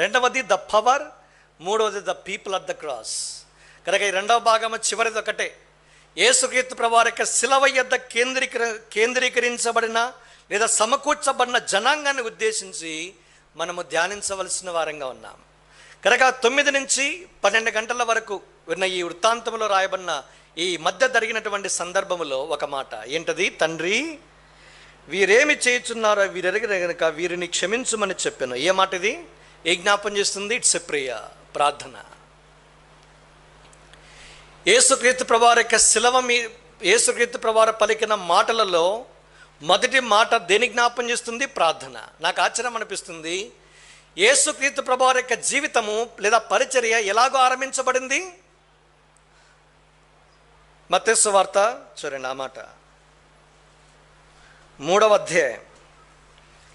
2వది ద పవర్. 3వది the people at the cross. కనుక ఈ 2వ భాగము చివరిది ఒకటే. యేసుక్రీస్తు ప్రభువారి యొక్క శిలువ యొద్ద కేంద్రీకరించబడిన లేదా సమకూర్చబడిన జనాంగాన్ని ఉద్దేశించి మనము ధ్యానించవలసిన వారంగా ఉన్నాం. కనుక 9 నుంచి 12 గంటల వరకు ఉన్న ఈ వృత్తాంతంలో రాయబడిన ఈ మధ్య జరిగినటువంటి సందర్భంలో ఒక మాట ఏంటది? తండ్రి, వీరేమి చేయుచున్నారో వీరెరగరు గనుక వీరిని క్షమించుమని చెప్పాను. ఏ మాట ఇది? ఏ జ్ఞాపం చేస్తుంది? ఇట్స్ ఎ ప్రేయర్, ప్రార్థన. యేసుక్రీస్తు ప్రభువారి యొక్క శిలువ యేసుక్రీస్తు ప్రభువారు పలికిన మాటలలో మొదటి మాట దేని జ్ఞాపం చేస్తుంది? ప్రార్థన. నాకు ఆశ్చర్యం అనిపిస్తుంది, యేసుక్రీస్తు ప్రభువారి యొక్క జీవితము లేదా పరిచర్య ఎలాగో ఆరంభించబడింది? మత్తయి సువార్త చూడండి, ఆ మాట 3వ అధ్యాయం,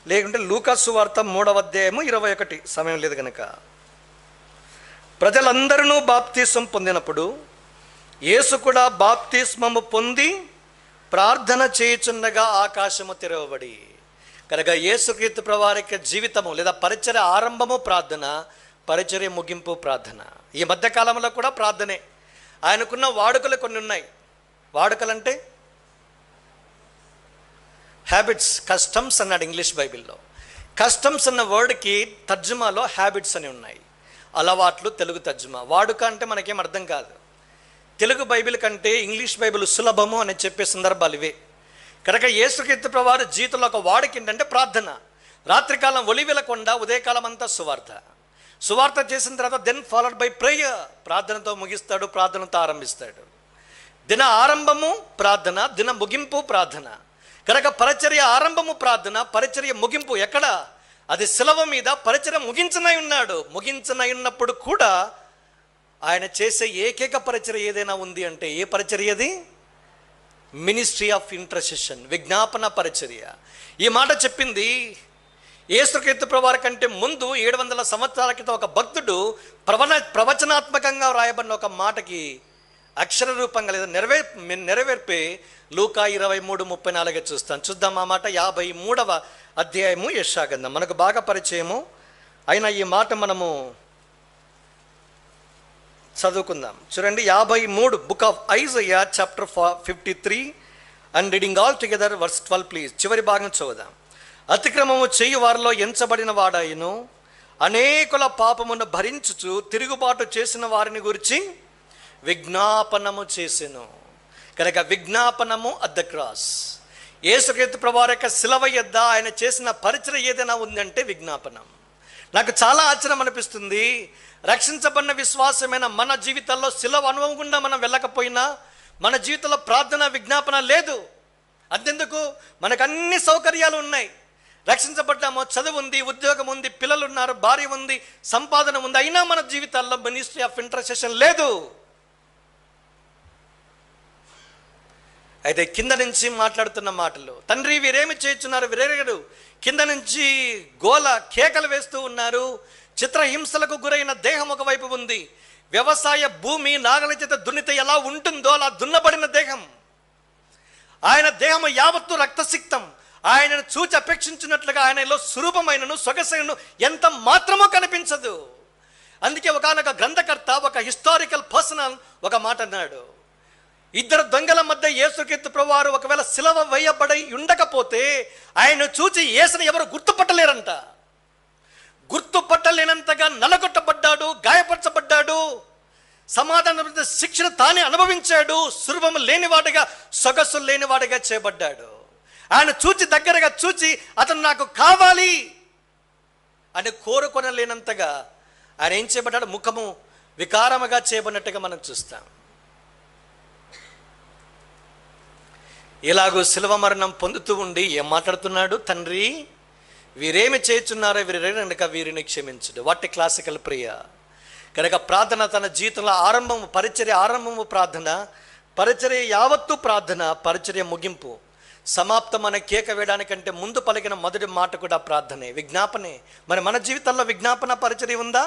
లేకుంటే లూకా సువార్త 3వ అధ్యాయము 21. సమయం లేదు కనుక. ప్రజలందరూ బాప్తిస్మం పొందినప్పుడు యేసు కూడా బాప్తిస్మము పొంది ప్రార్థన చేయుచుండగా ఆకాశము తెరవబడి. కనుక యేసుక్రీస్తు ప్రభువారి యొక్క జీవితము లేదా పరిచర్య ఆరంభము ప్రార్థన, పరిచర్య ముగింపు ప్రార్థన. ఈ మధ్యకాలంలో కూడా ప్రార్థనే. ఆయనకున్న వాడుకలు కొన్ని ఉన్నాయి. వాడుకలంటే హ్యాబిట్స్, కస్టమ్స్ అన్నాడు ఇంగ్లీష్ బైబిల్లో. కస్టమ్స్ అన్న వర్డ్కి తర్జుమాలో హ్యాబిట్స్ అని ఉన్నాయి. అలవాట్లు తెలుగు తర్జుమా. వాడుక అంటే మనకేం అర్థం కాదు. తెలుగు బైబిల్ కంటే ఇంగ్లీష్ బైబిల్ సులభము అని చెప్పే సందర్భాలు ఇవే. కనుక యేసుక్రీస్తు ప్రభువారి జీవితంలో ఒక వాడుక ఏంటంటే ప్రార్థన. రాత్రికాలం ఒలివెలకొండ, ఉదయకాలం అంతా సువార్త. సువార్త చేసిన తర్వాత దెన్ ఫాలోడ్ బై ప్రేయర్, ప్రార్థనతో ముగిస్తాడు, ప్రార్థనతో ఆరంభిస్తాడు. దిన ఆరంభము ప్రార్థన, దిన ముగింపు ప్రార్థన. కనుక పరిచర్య ఆరంభము ప్రార్థన, పరిచర్య ముగింపు ఎక్కడ? అది శిలువ మీద పరిచర్య ముగించనై ఉన్నాడు. ముగించనై ఉన్నప్పుడు కూడా ఆయన చేసే ఏకైక పరిచర్య ఏదైనా ఉంది అంటే ఏ పరిచర్య అది? మినిస్ట్రీ ఆఫ్ ఇంటర్సెషన్, విజ్ఞాపన పరిచర్య. ఈ మాట చెప్పింది యేసుక్రీస్తు ప్రభువారి కంటే ముందు 700 సంవత్సరాల క్రితం ఒక భక్తుడు ప్రవచనాత్మకంగా వ్రాయబడిన ఒక మాటకి అక్షర రూపంగా లేదా నెరవేర్పే లూకా 23:34 చూద్దాం. ఆ మాట 53వ అధ్యాయము యెషయా గ్రంథం. మనకు బాగా పరిచయము అయిన ఈ మాట మనము చదువుకుందాం. చూడండి, 53 book of Isaiah chapter 53 and reading all together verse 12 please. చివరి భాగం చదువుదాం. అతిక్రమము చేయు వారిలో ఎంచబడిన వాడాయను, అనేకుల పాపమును భరించుచు తిరుగుబాటు చేసిన వారిని గురించి విజ్ఞాపనము చేసెను. కనుక విజ్ఞాపనము అట్ ద క్రాస్. యేసుక్రీస్తు ప్రభువారి యొక్క శిలువ యొద్ద ఆయన చేసిన పరిచర్య ఏదైనా ఉందంటే విజ్ఞాపనం. నాకు చాలా ఆశ్చర్యం అనిపిస్తుంది, రక్షించబడిన విశ్వాసమైన మన జీవితాల్లో శిలువ అనుభవం గుండా మనం వెళ్ళకపోయినా మన జీవితంలో ప్రార్థన, విజ్ఞాపన లేదు. అంతెందుకు, మనకు అన్ని సౌకర్యాలు ఉన్నాయి. రక్షించబడ్డామో, చదువు ఉంది, ఉద్యోగం ఉంది, పిల్లలు ఉన్నారు, భార్య ఉంది, సంపాదన ఉంది, అయినా మన జీవితాల్లో మినిస్ట్రీ ఆఫ్ ఇంటర్సెషన్ లేదు. అయితే కింద నుంచి మాట్లాడుతున్న మాటలు, తండ్రి వీరేమి చేస్తున్నారు వీరెరగరు, కింద నుంచి గోల కేకలు వేస్తూ ఉన్నారు. చిత్రహింసలకు గురైన దేహం ఒకవైపు ఉంది. వ్యవసాయ భూమి నాగలి చేత దున్నితే ఎలా ఉంటుందో అలా దున్నబడిన దేహం. ఆయన దేహము యావత్తు రక్తసిక్తం. ఆయనను చూచి అపేక్షించినట్లుగా ఆయనలో స్వరూపమైనను సొగసైనను ఎంత మాత్రమో కనిపించదు. అందుకే ఒకనొక గ్రంథకర్త, ఒక హిస్టారికల్ పర్సనల్ ఒక మాట అన్నాడు, 2 దొంగల మధ్య యేసుక్రీస్తు ప్రభువారు ఒకవేళ శిలువ వేయబడి ఉండకపోతే ఆయన చూచి యేసుని ఎవరు గుర్తుపట్టలేరంట. గుర్తుపట్టలేనంతగా నలగొట్టబడ్డాడు, గాయపరచబడ్డాడు, సమాధాన శిక్షణ తానే అనుభవించాడు, సులభము లేనివాడిగా, సొగసు లేనివాడిగా చేయబడ్డాడు. ఆయన చూచి దగ్గరగా చూచి అతను నాకు కావాలి అని కోరుకొనలేనంతగా ఆయన ఏం చేయబడ్డాడు? ముఖము వికారముగా చేయబడినట్టుగా మనం చూస్తాం. ఇలాగూ శిలువ మరణం పొందుతూ ఉండి ఏం మాట్లాడుతున్నాడు? తండ్రి వీరేమి చేస్తున్నారో వీరెరగక వీరిని క్షమించుడు. What a classical prayer. కనుక ప్రార్థన తన జీవితంలో ఆరంభము, పరిచర్య ఆరంభము ప్రార్థన, పరిచర్య యావత్తు ప్రార్థన, పరిచర్య ముగింపు సమాప్తం అనే కేక వేయడానికంటే ముందు పలికిన మొదటి మాట కూడా ప్రార్థనే, విజ్ఞాపనే. మరి మన జీవితంలో విజ్ఞాపన పరిచర్య ఉందా?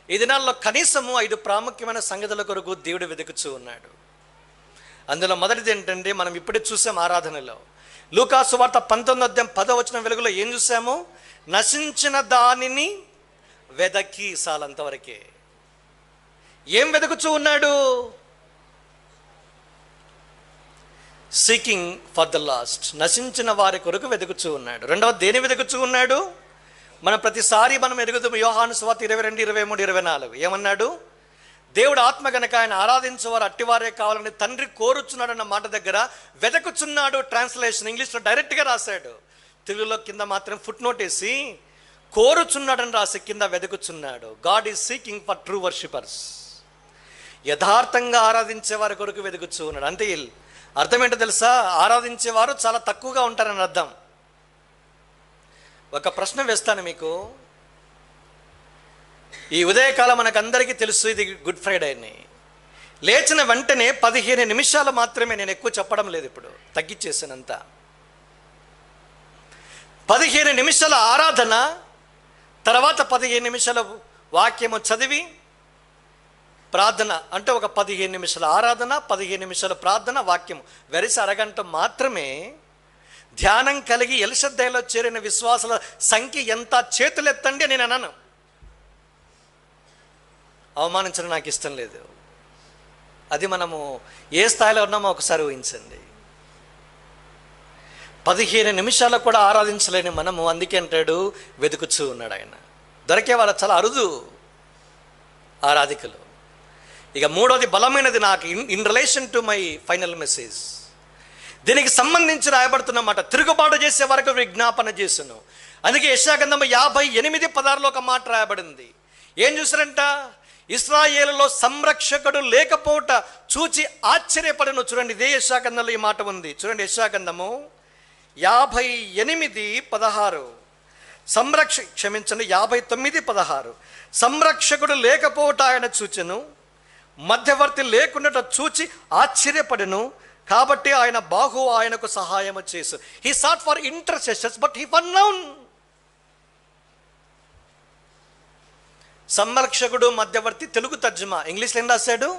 ఈ దినాల్లో కనీసము 5 ప్రాముఖ్యమైన సంగతుల కొరకు దేవుడు వెతుకుతూ ఉన్నాడు. అందులో మొదటిది ఏంటంటే, మనం ఇప్పుడే చూసాం ఆరాధనలో, లూకా సువార్త 19:10 వెలుగులో ఏం చూసాము? నశించిన దానిని వెదకి. సాలంతవరకే. ఏం వెతుకుతూ ఉన్నాడు? సీకింగ్ ఫర్ ద లాస్ట్, నశించిన వారి కొరకు వెతుకుచూ ఉన్నాడు. రెండవ దేని వెతుకుచూ ఉన్నాడు? మనం ప్రతిసారి మనం ఎరుగుతాం. యోహాను సువార్త 22, 23, 24 ఏమన్నాడు? దేవుడు ఆత్మ గనక ఆయన ఆరాధించేవారు అట్టివారే కావాలని తండ్రి కోరుచున్నాడు అన్న మాట దగ్గర వెతుకుచున్నాడు ట్రాన్స్లేషన్ ఇంగ్లీష్లో డైరెక్ట్గా రాశాడు. తెలుగులో కింద మాత్రం ఫుట్ నోట్ వేసి కోరుచున్నాడని రాసి కింద వెతుకుచున్నాడు. God is seeking for true worshippers. యథార్థంగా ఆరాధించే వారి కొరకు వెతుకుచూ ఉన్నాడు. అంతే అర్థం ఏంటో తెలుసా? ఆరాధించేవారు చాలా తక్కువగా ఉంటారని అర్థం. ఒక ప్రశ్న వేస్తాను మీకు. ఈ ఉదయకాలం మనకందరికీ తెలుసు, ఇది గుడ్ ఫ్రైడే అని. లేచిన వెంటనే 15 నిమిషాలు మాత్రమే, నేను ఎక్కువ చెప్పడం లేదు, ఇప్పుడు తగ్గించేసానంత. 15 నిమిషాల ఆరాధన, తర్వాత 15 నిమిషాల వాక్యము చదివి ప్రార్థన, అంటే ఒక 15 నిమిషాల ఆరాధన, 15 నిమిషాల ప్రార్థన, వాక్యం వెరసి అరగంట మాత్రమే. ధ్యానం కలిగి ఎల్షద్దైలో చేరిన విశ్వాసుల సంఖ్య ఎంత? చేతులెత్తండి అని నేను అన్నాను. అవమానించడం నాకు ఇష్టం లేదు. అది మనము ఏ స్థాయిలో ఉన్నామో ఒకసారి ఊహించండి. 15 నిమిషాలకు కూడా ఆరాధించలేని మనము, అందుకే అంటాడు వెతుకుచూ ఉన్నాడు ఆయన. దొరికే వాళ్ళ చాలా అరుదు ఆరాధికులు. ఇక మూడోది బలమైనది నాకు in relation to my final message, దీనికి సంబంధించి రాయబడుతున్నమాట. తిరుగుబాటు చేసే వరకు విజ్ఞాపన చేసును. అందుకే యెషయా గ్రంథము 58:16 ఒక మాట రాయబడింది. ఏం చూసారంట? ఇశ్రాయేలులో సంరక్షకుడు లేకపోవట చూచి ఆశ్చర్యపడను. చూడండి, ఇదే యెషయా గ్రంథంలో ఈ మాట ఉంది. చూడండి, యెషయా గ్రంథము 58:16, 59:16 సంరక్షకుడు లేకపోవట ఆయన చూచెను, మధ్యవర్తి లేకుండా చూచి ఆశ్చర్యపడెను, కాబట్టి ఆయన బాహు ఆయనకు సహాయము చేసు. He sought for intercessions but he found none. సంరక్షకుడు, మధ్యవర్తి, తెలుగు తర్జుమా, ఇంగ్లీష్లో ఏం రాశాడు?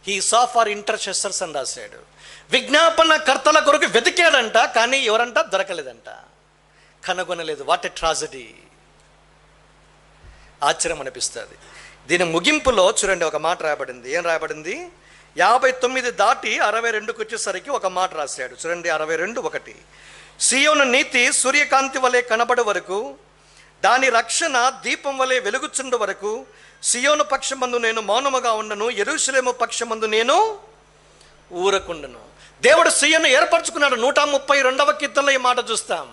హీ సా ఫర్ ఇంటర్సెసర్స్ అని రాశాడు. విజ్ఞాపన కర్తల కొరకు వెతికాడంట, కానీ ఎవరంట? దొరకలేదంట, కనుగొనలేదు. What a tragedy! ఆశ్చర్యం అనిపిస్తుంది. దీని ముగింపులో చూడండి, ఒక మాట రాయబడింది. ఏం రాయబడింది? 59 దాటి 62కి వచ్చేసరికి ఒక మాట రాశాడు. చూడండి, 62:1 సియోను నీతి సూర్యకాంతి వలె కనబడు వరకు, దాని రక్షణ దీపం వలె వెలుగుచుండు వరకు, సియోను పక్షమందు నేను మౌనముగా ఉండను, యెరూషలేము పక్షమందు నేను ఊరకుండను. దేవుడు సియోను ఏర్పరచుకున్నాడు. 132వ కీర్తనలో ఈ మాట చూస్తాం.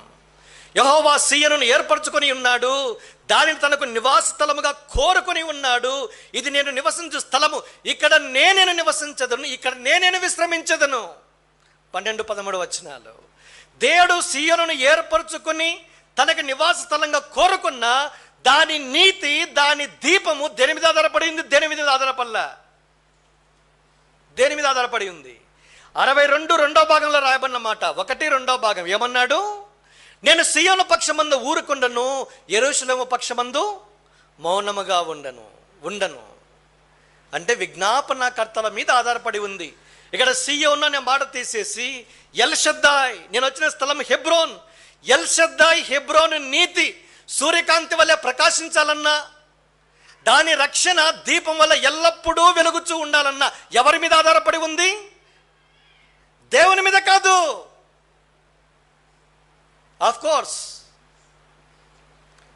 యెహోవా సియోనును ఏర్పరచుకొని ఉన్నాడు, దానిని తనకు నివాస స్థలముగా కోరుకొని ఉన్నాడు. ఇది నేను నివసించు స్థలము, ఇక్కడ నేను నివసించదను, ఇక్కడ నేను విశ్రమించదను. 12-13 వచనాలు. దేవుడు సియోనును ఏర్పరచుకొని తనకు నివాస స్థలంగా కోరుకున్న దాని నీతి, దాని దీపము దేని మీద ఆధారపడింది? దేని మీద ఆధారపడలా, దేని మీద ఆధారపడి ఉంది? 62 రెండో భాగంలో రాయబడిన మాట, 1-2వ భాగం ఏమన్నాడు? నేను సియోను పక్షమందు ఊరుకుండను, యెరూషలేము పక్షమందు మౌనముగా ఉండను. అంటే విజ్ఞాపన కర్తల మీద ఆధారపడి ఉంది. ఇక్కడ సియోను అనే మాట తీసేసి ఎల్షద్దాయ్, నేను వచ్చిన స్థలం హెబ్రోన్, ఎల్షద్దాయ్ హెబ్రోన్ నీతి సూర్యకాంతి వల్ల ప్రకాశించాలన్నా, దాని రక్షణ దీపం వల్ల ఎల్లప్పుడూ వెలుగుచూ ఉండాలన్నా ఎవరి మీద ఆధారపడి ఉంది? దేవుని మీద కాదు. ఆఫ్ కోర్స్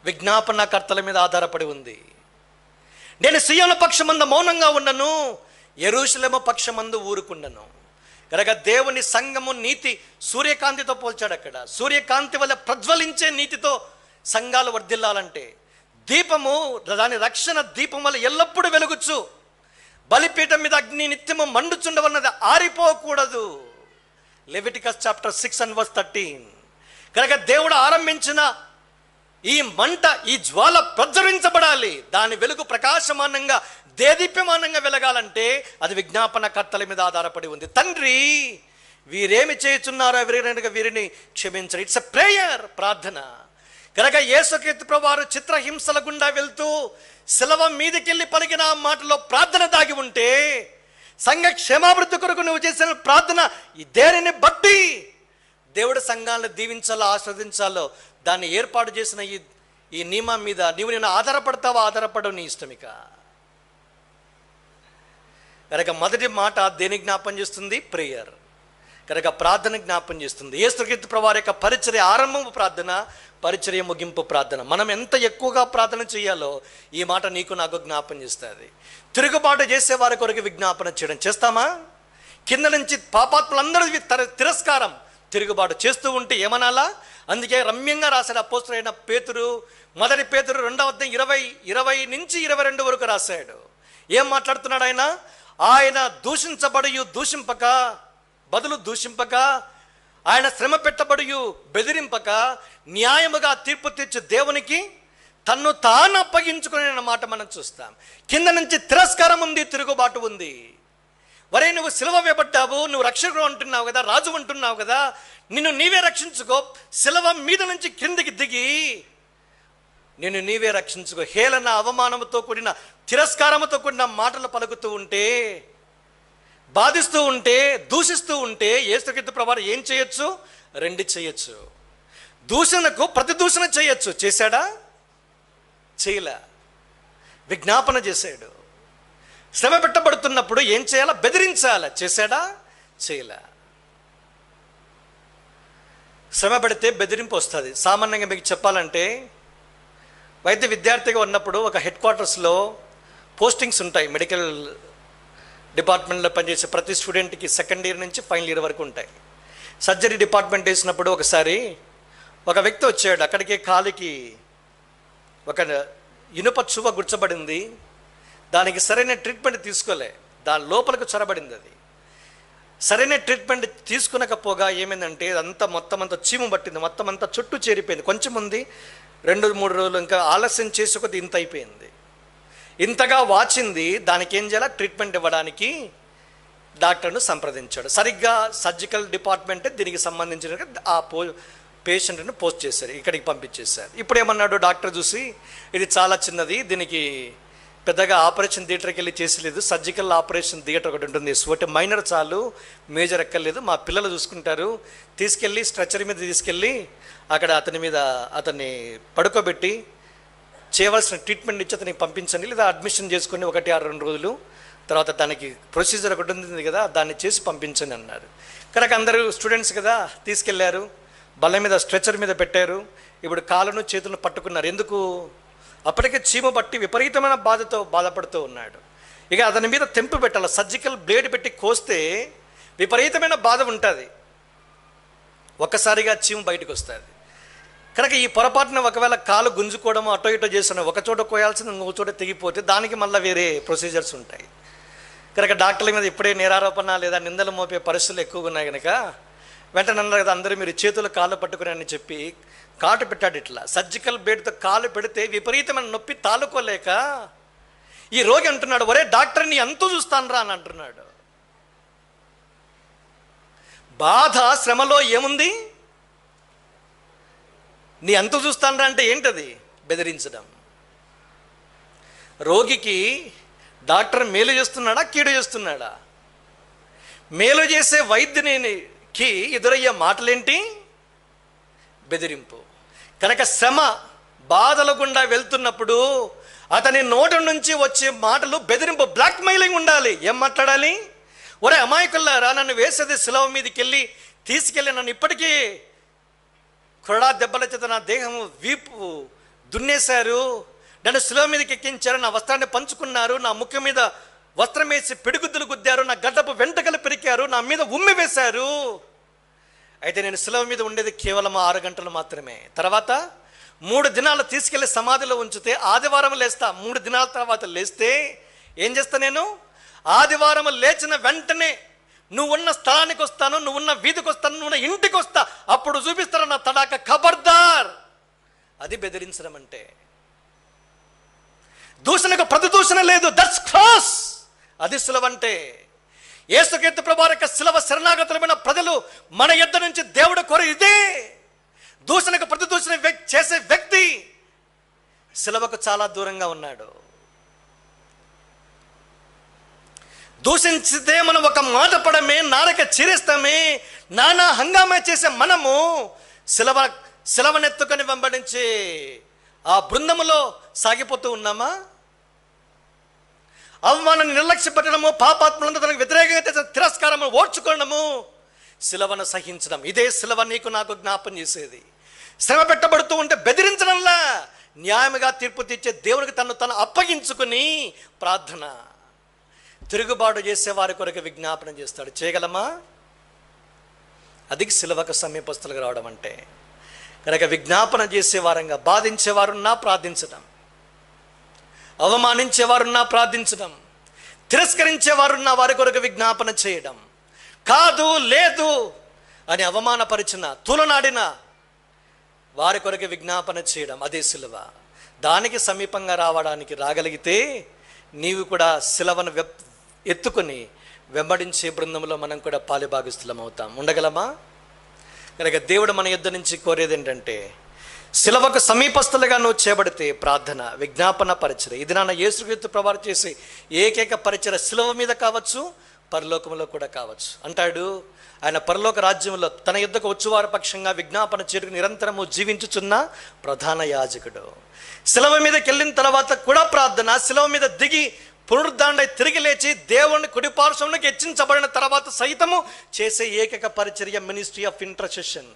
విజ్ఞాపన కర్తల మీద ఆధారపడి ఉంది. నేను సియోను పక్షమందు మౌనంగా ఉండను, యెరూషలేము పక్షమందు ఊరుకుండను. కనుక దేవుని సంఘము నీతి సూర్యకాంతితో పోల్చాడు. అక్కడ సూర్యకాంతి వల్ల ప్రజ్వలించే నీతితో సంఘాలు వర్ధిల్లాలంటే దీపము, దాని రక్షణ దీపం వల్ల ఎల్లప్పుడూ వెలుగుచ్చు. బలిపీఠం మీద అగ్ని నిత్యము మండుచుండవన్నది ఆరిపోకూడదు. Leviticus chapter 6:13. కనుక దేవుడు ఆరంభించిన ఈ మంట, ఈ జ్వాల ప్రజ్వలించబడాలి. దాని వెలుగు ప్రకాశమానంగా, దేదీప్యమానంగా వెలగాలంటే అది విజ్ఞాపన కర్తల మీద ఆధారపడి ఉంది. తండ్రి, వీరేమి చేయుచున్నారో వీరిని క్షమించరు. ఇట్స్ ఎ ప్రేయర్, ప్రార్థన. కనుక యేసుక్రీస్తు ప్రభువారు చిత్రహింసల గుండా వెళ్తూ శిలవ మీదకెళ్ళి పలికిన ఆ మాటలో ప్రార్థన దాగి ఉంటే, సంఘ క్షేమాభివృద్ధి కొరకు నువ్వు చేసిన ప్రార్థన దేనిని బట్టి దేవుడు సంఘాలను దీవించాలో ఆస్వాదించాలో దాన్ని ఏర్పాటు చేసిన ఈ నియమం మీద నేను ఆధారపడతావా, ఆధారపడవు, నీ ఇష్టమిక. కనుక మొదటి మాట దేని జ్ఞాపం చేస్తుంది? ప్రేయర్. కనుక ప్రార్థన జ్ఞాపం చేస్తుంది. యేసుక్రీస్తు ప్రభువారి యొక్క పరిచర్య ఆరంభము ప్రార్థన, పరిచర్య ముగింపు ప్రార్థన. మనం ఎంత ఎక్కువగా ప్రార్థన చేయాలో ఈ మాట నీకు నాకు జ్ఞాపం చేస్తుంది. తిరుగుబాటు చేసే వారి కొరకు విజ్ఞాపన చేయడం చేస్తామా? కింద నుంచి పాపాత్ములందరూ తిరస్కారం, తిరుగుబాటు చేస్తూ ఉంటే ఏమనాలా? అందుకే రమ్యంగా రాశాడు అపోస్తలుడైన పేతురు. మొదటి పేతురు 2వ అధ్యాయం 20 నుంచి 22 వరకు రాశాడు. ఏం మాట్లాడుతున్నాడు ఆయన? ఆయన దూషింపక ఆయన శ్రమ పెట్టబడియు బెదిరింపక న్యాయముగా తీర్పు తీర్చు దేవునికి తన్ను తాను అప్పగించుకునే మాట మనం చూస్తాం. కింద నుంచి తిరస్కారం ఉంది, తిరుగుబాటు ఉంది. వరే నువ్వు సిలువ వేయబడ్డావు, నువ్వు రక్షకుడు అంటున్నావు కదా, రాజు అంటున్నావు కదా, నిన్ను నీవే రక్షించుకో. సిలువ మీద నుంచి కిందికి దిగి నిన్ను నీవే రక్షించుకో. హేళన, అవమానంతో కూడిన, తిరస్కారంతో కూడిన మాటలు పలుకుతూ ఉంటే, బాధిస్తూ ఉంటే, దూషిస్తూ ఉంటే యేసుక్రీస్తు ప్రభువారు ఏం చేయొచ్చు? 2 చేయొచ్చు. దూషణకు ప్రతిదూషణ చేయొచ్చు. చేశాడా? చేయలే. విజ్ఞాపన చేశాడు. శ్రమ పెట్టబడుతున్నప్పుడు ఏం చేయాలా? బెదిరించాలా? చేశాడా? చేయలే. శ్రమ పెడితే బెదిరింపు వస్తుంది. సామాన్యంగా మీకు చెప్పాలంటే, వైద్య విద్యార్థిగా ఉన్నప్పుడు ఒక హెడ్ క్వార్టర్స్లో పోస్టింగ్స్ ఉంటాయి. మెడికల్ డిపార్ట్మెంట్లో పనిచేసే ప్రతి స్టూడెంట్కి 2nd ఇయర్ నుంచి ఫైనల్ ఇయర్ వరకు ఉంటాయి. సర్జరీ డిపార్ట్మెంట్ వేసినప్పుడు ఒకసారి ఒక వ్యక్తి వచ్చాడు. అక్కడికి కాలికి ఒక ఇనుప చువ్వ గుచ్చబడింది. దానికి సరైన ట్రీట్మెంట్ తీసుకోలే, దాని లోపలికి చొరబడింది. అది సరైన ట్రీట్మెంట్ తీసుకునకపోగా ఏమైందంటే అదంతా మొత్తం అంతా చీము పట్టింది, మొత్తం అంతా చుట్టూ చేరిపోయింది. కొంచెం ఉంది, 2-3 రోజులు ఇంకా ఆలస్యం చేసి కొద్ది ఇంత అయిపోయింది. ఇంతగా వాచింది. దానికి ఏం చేయాలి? ట్రీట్మెంట్ ఇవ్వడానికి డాక్టర్ను సంప్రదించాడు. సరిగ్గా సర్జికల్ డిపార్ట్మెంటే దీనికి సంబంధించిన ఆ పేషెంట్ను పోస్ట్ చేశారు, ఇక్కడికి పంపించేశారు. ఇప్పుడు ఏమన్నాడు డాక్టర్ చూసి, ఇది చాలా చిన్నది, దీనికి పెద్దగా ఆపరేషన్ థియేటర్కి వెళ్ళి చేసలేదు, సర్జికల్ ఆపరేషన్ థియేటర్ ఒకటి ఉంటుంది, ఒకటి మైనర్ చాలు, మేజర్ ఎక్కర్లేదు, మా పిల్లలు చూసుకుంటారు, తీసుకెళ్ళి స్ట్రెచర్ మీద తీసుకెళ్ళి అక్కడ అతన్ని పడుకోబెట్టి చేయవలసిన ట్రీట్మెంట్ ఇచ్చి అతనికి పంపించండి, లేదా అడ్మిషన్ చేసుకుని 1-2 రోజులు తర్వాత దానికి ప్రొసీజర్ ఒకటి ఉంది కదా, దాన్ని చేసి పంపించండి అన్నారు. కనుక అందరూ స్టూడెంట్స్ కదా, తీసుకెళ్లారు, బల్ల మీద స్ట్రెచర్ మీద పెట్టారు. ఇప్పుడు కాళ్ళను చేతులను పట్టుకున్నారు. ఎందుకు? అప్పటికే చీమ పట్టి విపరీతమైన బాధపడుతూ ఉన్నాడు. ఇక అతని మీద తెంపు పెట్టాలి, సర్జికల్ బ్లేడ్ పెట్టి కోస్తే విపరీతమైన బాధ ఉంటుంది, ఒక్కసారిగా చీమ బయటకు వస్తుంది. కనుక ఈ పొరపాటున ఒకవేళ కాలు గుంజుకోవడం అటో ఇటో చేస్తున్నా, ఒక చోట కోయాల్సింది ఇంకొక చోట తెగిపోతే దానికి మళ్ళీ వేరే ప్రొసీజర్స్ ఉంటాయి. కనుక డాక్టర్ల మీద ఇప్పుడే నేరారోపణ లేదా నిందలు మోపే పరిస్థితులు ఎక్కువగా ఉన్నాయి. కనుక వెంటనే అన్నారు కదా, అందరూ మీరు చేతులు కాళ్ళు పట్టుకుని అని చెప్పి కాటు పెట్టాడు. ఇట్లా సర్జికల్ బ్లేడ్తో కాలు పెడితే విపరీతమైన నొప్పి తాలుకోలేక ఈ రోగి అంటున్నాడు, ఒరే డాక్టర్ని ఎంతో చూస్తాను రా అని అంటున్నాడు. బాధ శ్రమలో ఏముంది? నీ ఎంత చూస్తానరా అంటే ఏంటది? బెదిరించడం. రోగికి డాక్టర్ మేలు చేస్తున్నాడా, కీడు చేస్తున్నాడా? మేలు చేసే వైద్యునికి ఎదురయ్యే మాటలేంటి? బెదిరింపు. కనుక శ్రమ బాధల గుండా వెళ్తున్నప్పుడు అతని నోటి నుంచి వచ్చే మాటలు బెదిరింపు, బ్లాక్మెయిలింగ్ ఉండాలి. ఏం మాట్లాడాలి? ఒరే అమాయకుల్లారా, నన్ను వేసేది శిలవ మీదకి వెళ్ళి తీసుకెళ్ళి నన్ను ఇప్పటికీ కొరడా దెబ్బల చేత నా దేహం వీపు దున్నేశారు, నన్ను శిలవ మీదకి ఎక్కించారు, నా వస్త్రాన్ని పంచుకున్నారు, నా ముఖం మీద వస్త్రం వేసి పిడిగుద్దులు గుద్దారు, నా గడ్డపు వెంటకలు పెరికారు, నా మీద ఉమ్మి వేశారు. అయితే నేను శిలవ మీద ఉండేది కేవలం 6 గంటలు మాత్రమే. తర్వాత 3 దినాలు తీసుకెళ్లి సమాధిలో ఉంచితే ఆదివారం లేస్తా. 3 దినాల తర్వాత లేస్తే ఏం చేస్తా? నేను ఆదివారం లేచిన వెంటనే నువ్వున్న స్థలానికి వస్తాను, నువ్వున్న వీధికి వస్తాను, నువ్వున్న ఇంటికి వస్తా, అప్పుడు చూపిస్తాను నా తడాక. ఖబర్దార్. అది బెదిరించడం అంటే. దూషణకు ప్రతిదూషణ లేదు, దట్స్ క్రాస్. అది శిలవ అంటే. యేసుక్రీస్తు ప్రభువారి యొక్క శిలవ శరణాగతులమైన ప్రజలు మన యొద్ద నుంచి దేవుడు కోరి ఇదే. దూషణకు ప్రతిదూషణ చేసే వ్యక్తి శిలవకు చాలా దూరంగా ఉన్నాడు. దూషించితే మనం ఒక మాట పడమే, నారక చీరేస్తామే, నానా హంగామా చేసే మనము శిలవనెత్తుకొని వెంబడించి ఆ బృందములో సాగిపోతూ ఉన్నామా? అవమానాన్ని నిర్లక్ష్యపెట్టడము, పాపాత్మలంతా తనకు వ్యతిరేకంగా చేసిన తిరస్కారము ఓర్చుకోవడము, సిలువను సహించడం. ఇదే సిలువ నీకు నాకు జ్ఞాపం చేసేది. శ్రమ పెట్టబడుతూ ఉంటే బెదిరించడంలా, న్యాయముగా తీర్పు తీర్చే దేవునికి తను అప్పగించుకుని ప్రార్థన. తిరుగుబాటు చేసే వారి కొరకు విజ్ఞాపన చేస్తాడు. చేయగలమా? అది సిలువకు సమీపస్తులుగా రావడం అంటే. కనుక విజ్ఞాపన చేసేవారంగా, బాధించేవారున్నా ప్రార్థించడం, అవమానించేవారున్నా ప్రార్థించడం, తిరస్కరించేవారున్న వారి కొరకు విజ్ఞాపన చేయడం, కాదు లేదు అని అవమానపరిచిన, తులనాడిన వారి కొరకు విజ్ఞాపన చేయడం, అదే సిలువ. దానికి సమీపంగా రాగలిగితే నీవు కూడా సిలువను ఎత్తుకొని వెంబడించే బృందంలో మనం కూడా పాలుభాగస్తులం అవుతాం. ఉండగలమా? కనుక దేవుడు మన యుద్ధ నుంచి కోరేది ఏంటంటే, సిలువకు సమీపస్తులుగా నువ్వు చేయబడితే ప్రార్థన, విజ్ఞాపన పరిచర్య. ఇది నాన్న యేసుక్రీస్తు ప్రభువారు చేసే ఏకైక పరిచర్య. సిలువ మీద కావచ్చు, పరలోకంలో కూడా కావచ్చు. అంటాడు, ఆయన పరలోక రాజ్యంలో తన యుద్ధకు వచ్చువారి పక్షంగా విజ్ఞాపన చేటుకు నిరంతరము జీవించుచున్న ప్రధాన యాజకుడు. సిలువ మీదకి వెళ్ళిన తర్వాత కూడా ప్రార్థన. సిలువ మీద దిగి పునరుద్ధాండై తిరిగి లేచి దేవుని కుడిపార్శ్వంలోకి హెచ్చించబడిన తర్వాత సైతము చేసే ఏకైక పరిచర్య మినిస్ట్రీ ఆఫ్ ఇంటర్సెషన్.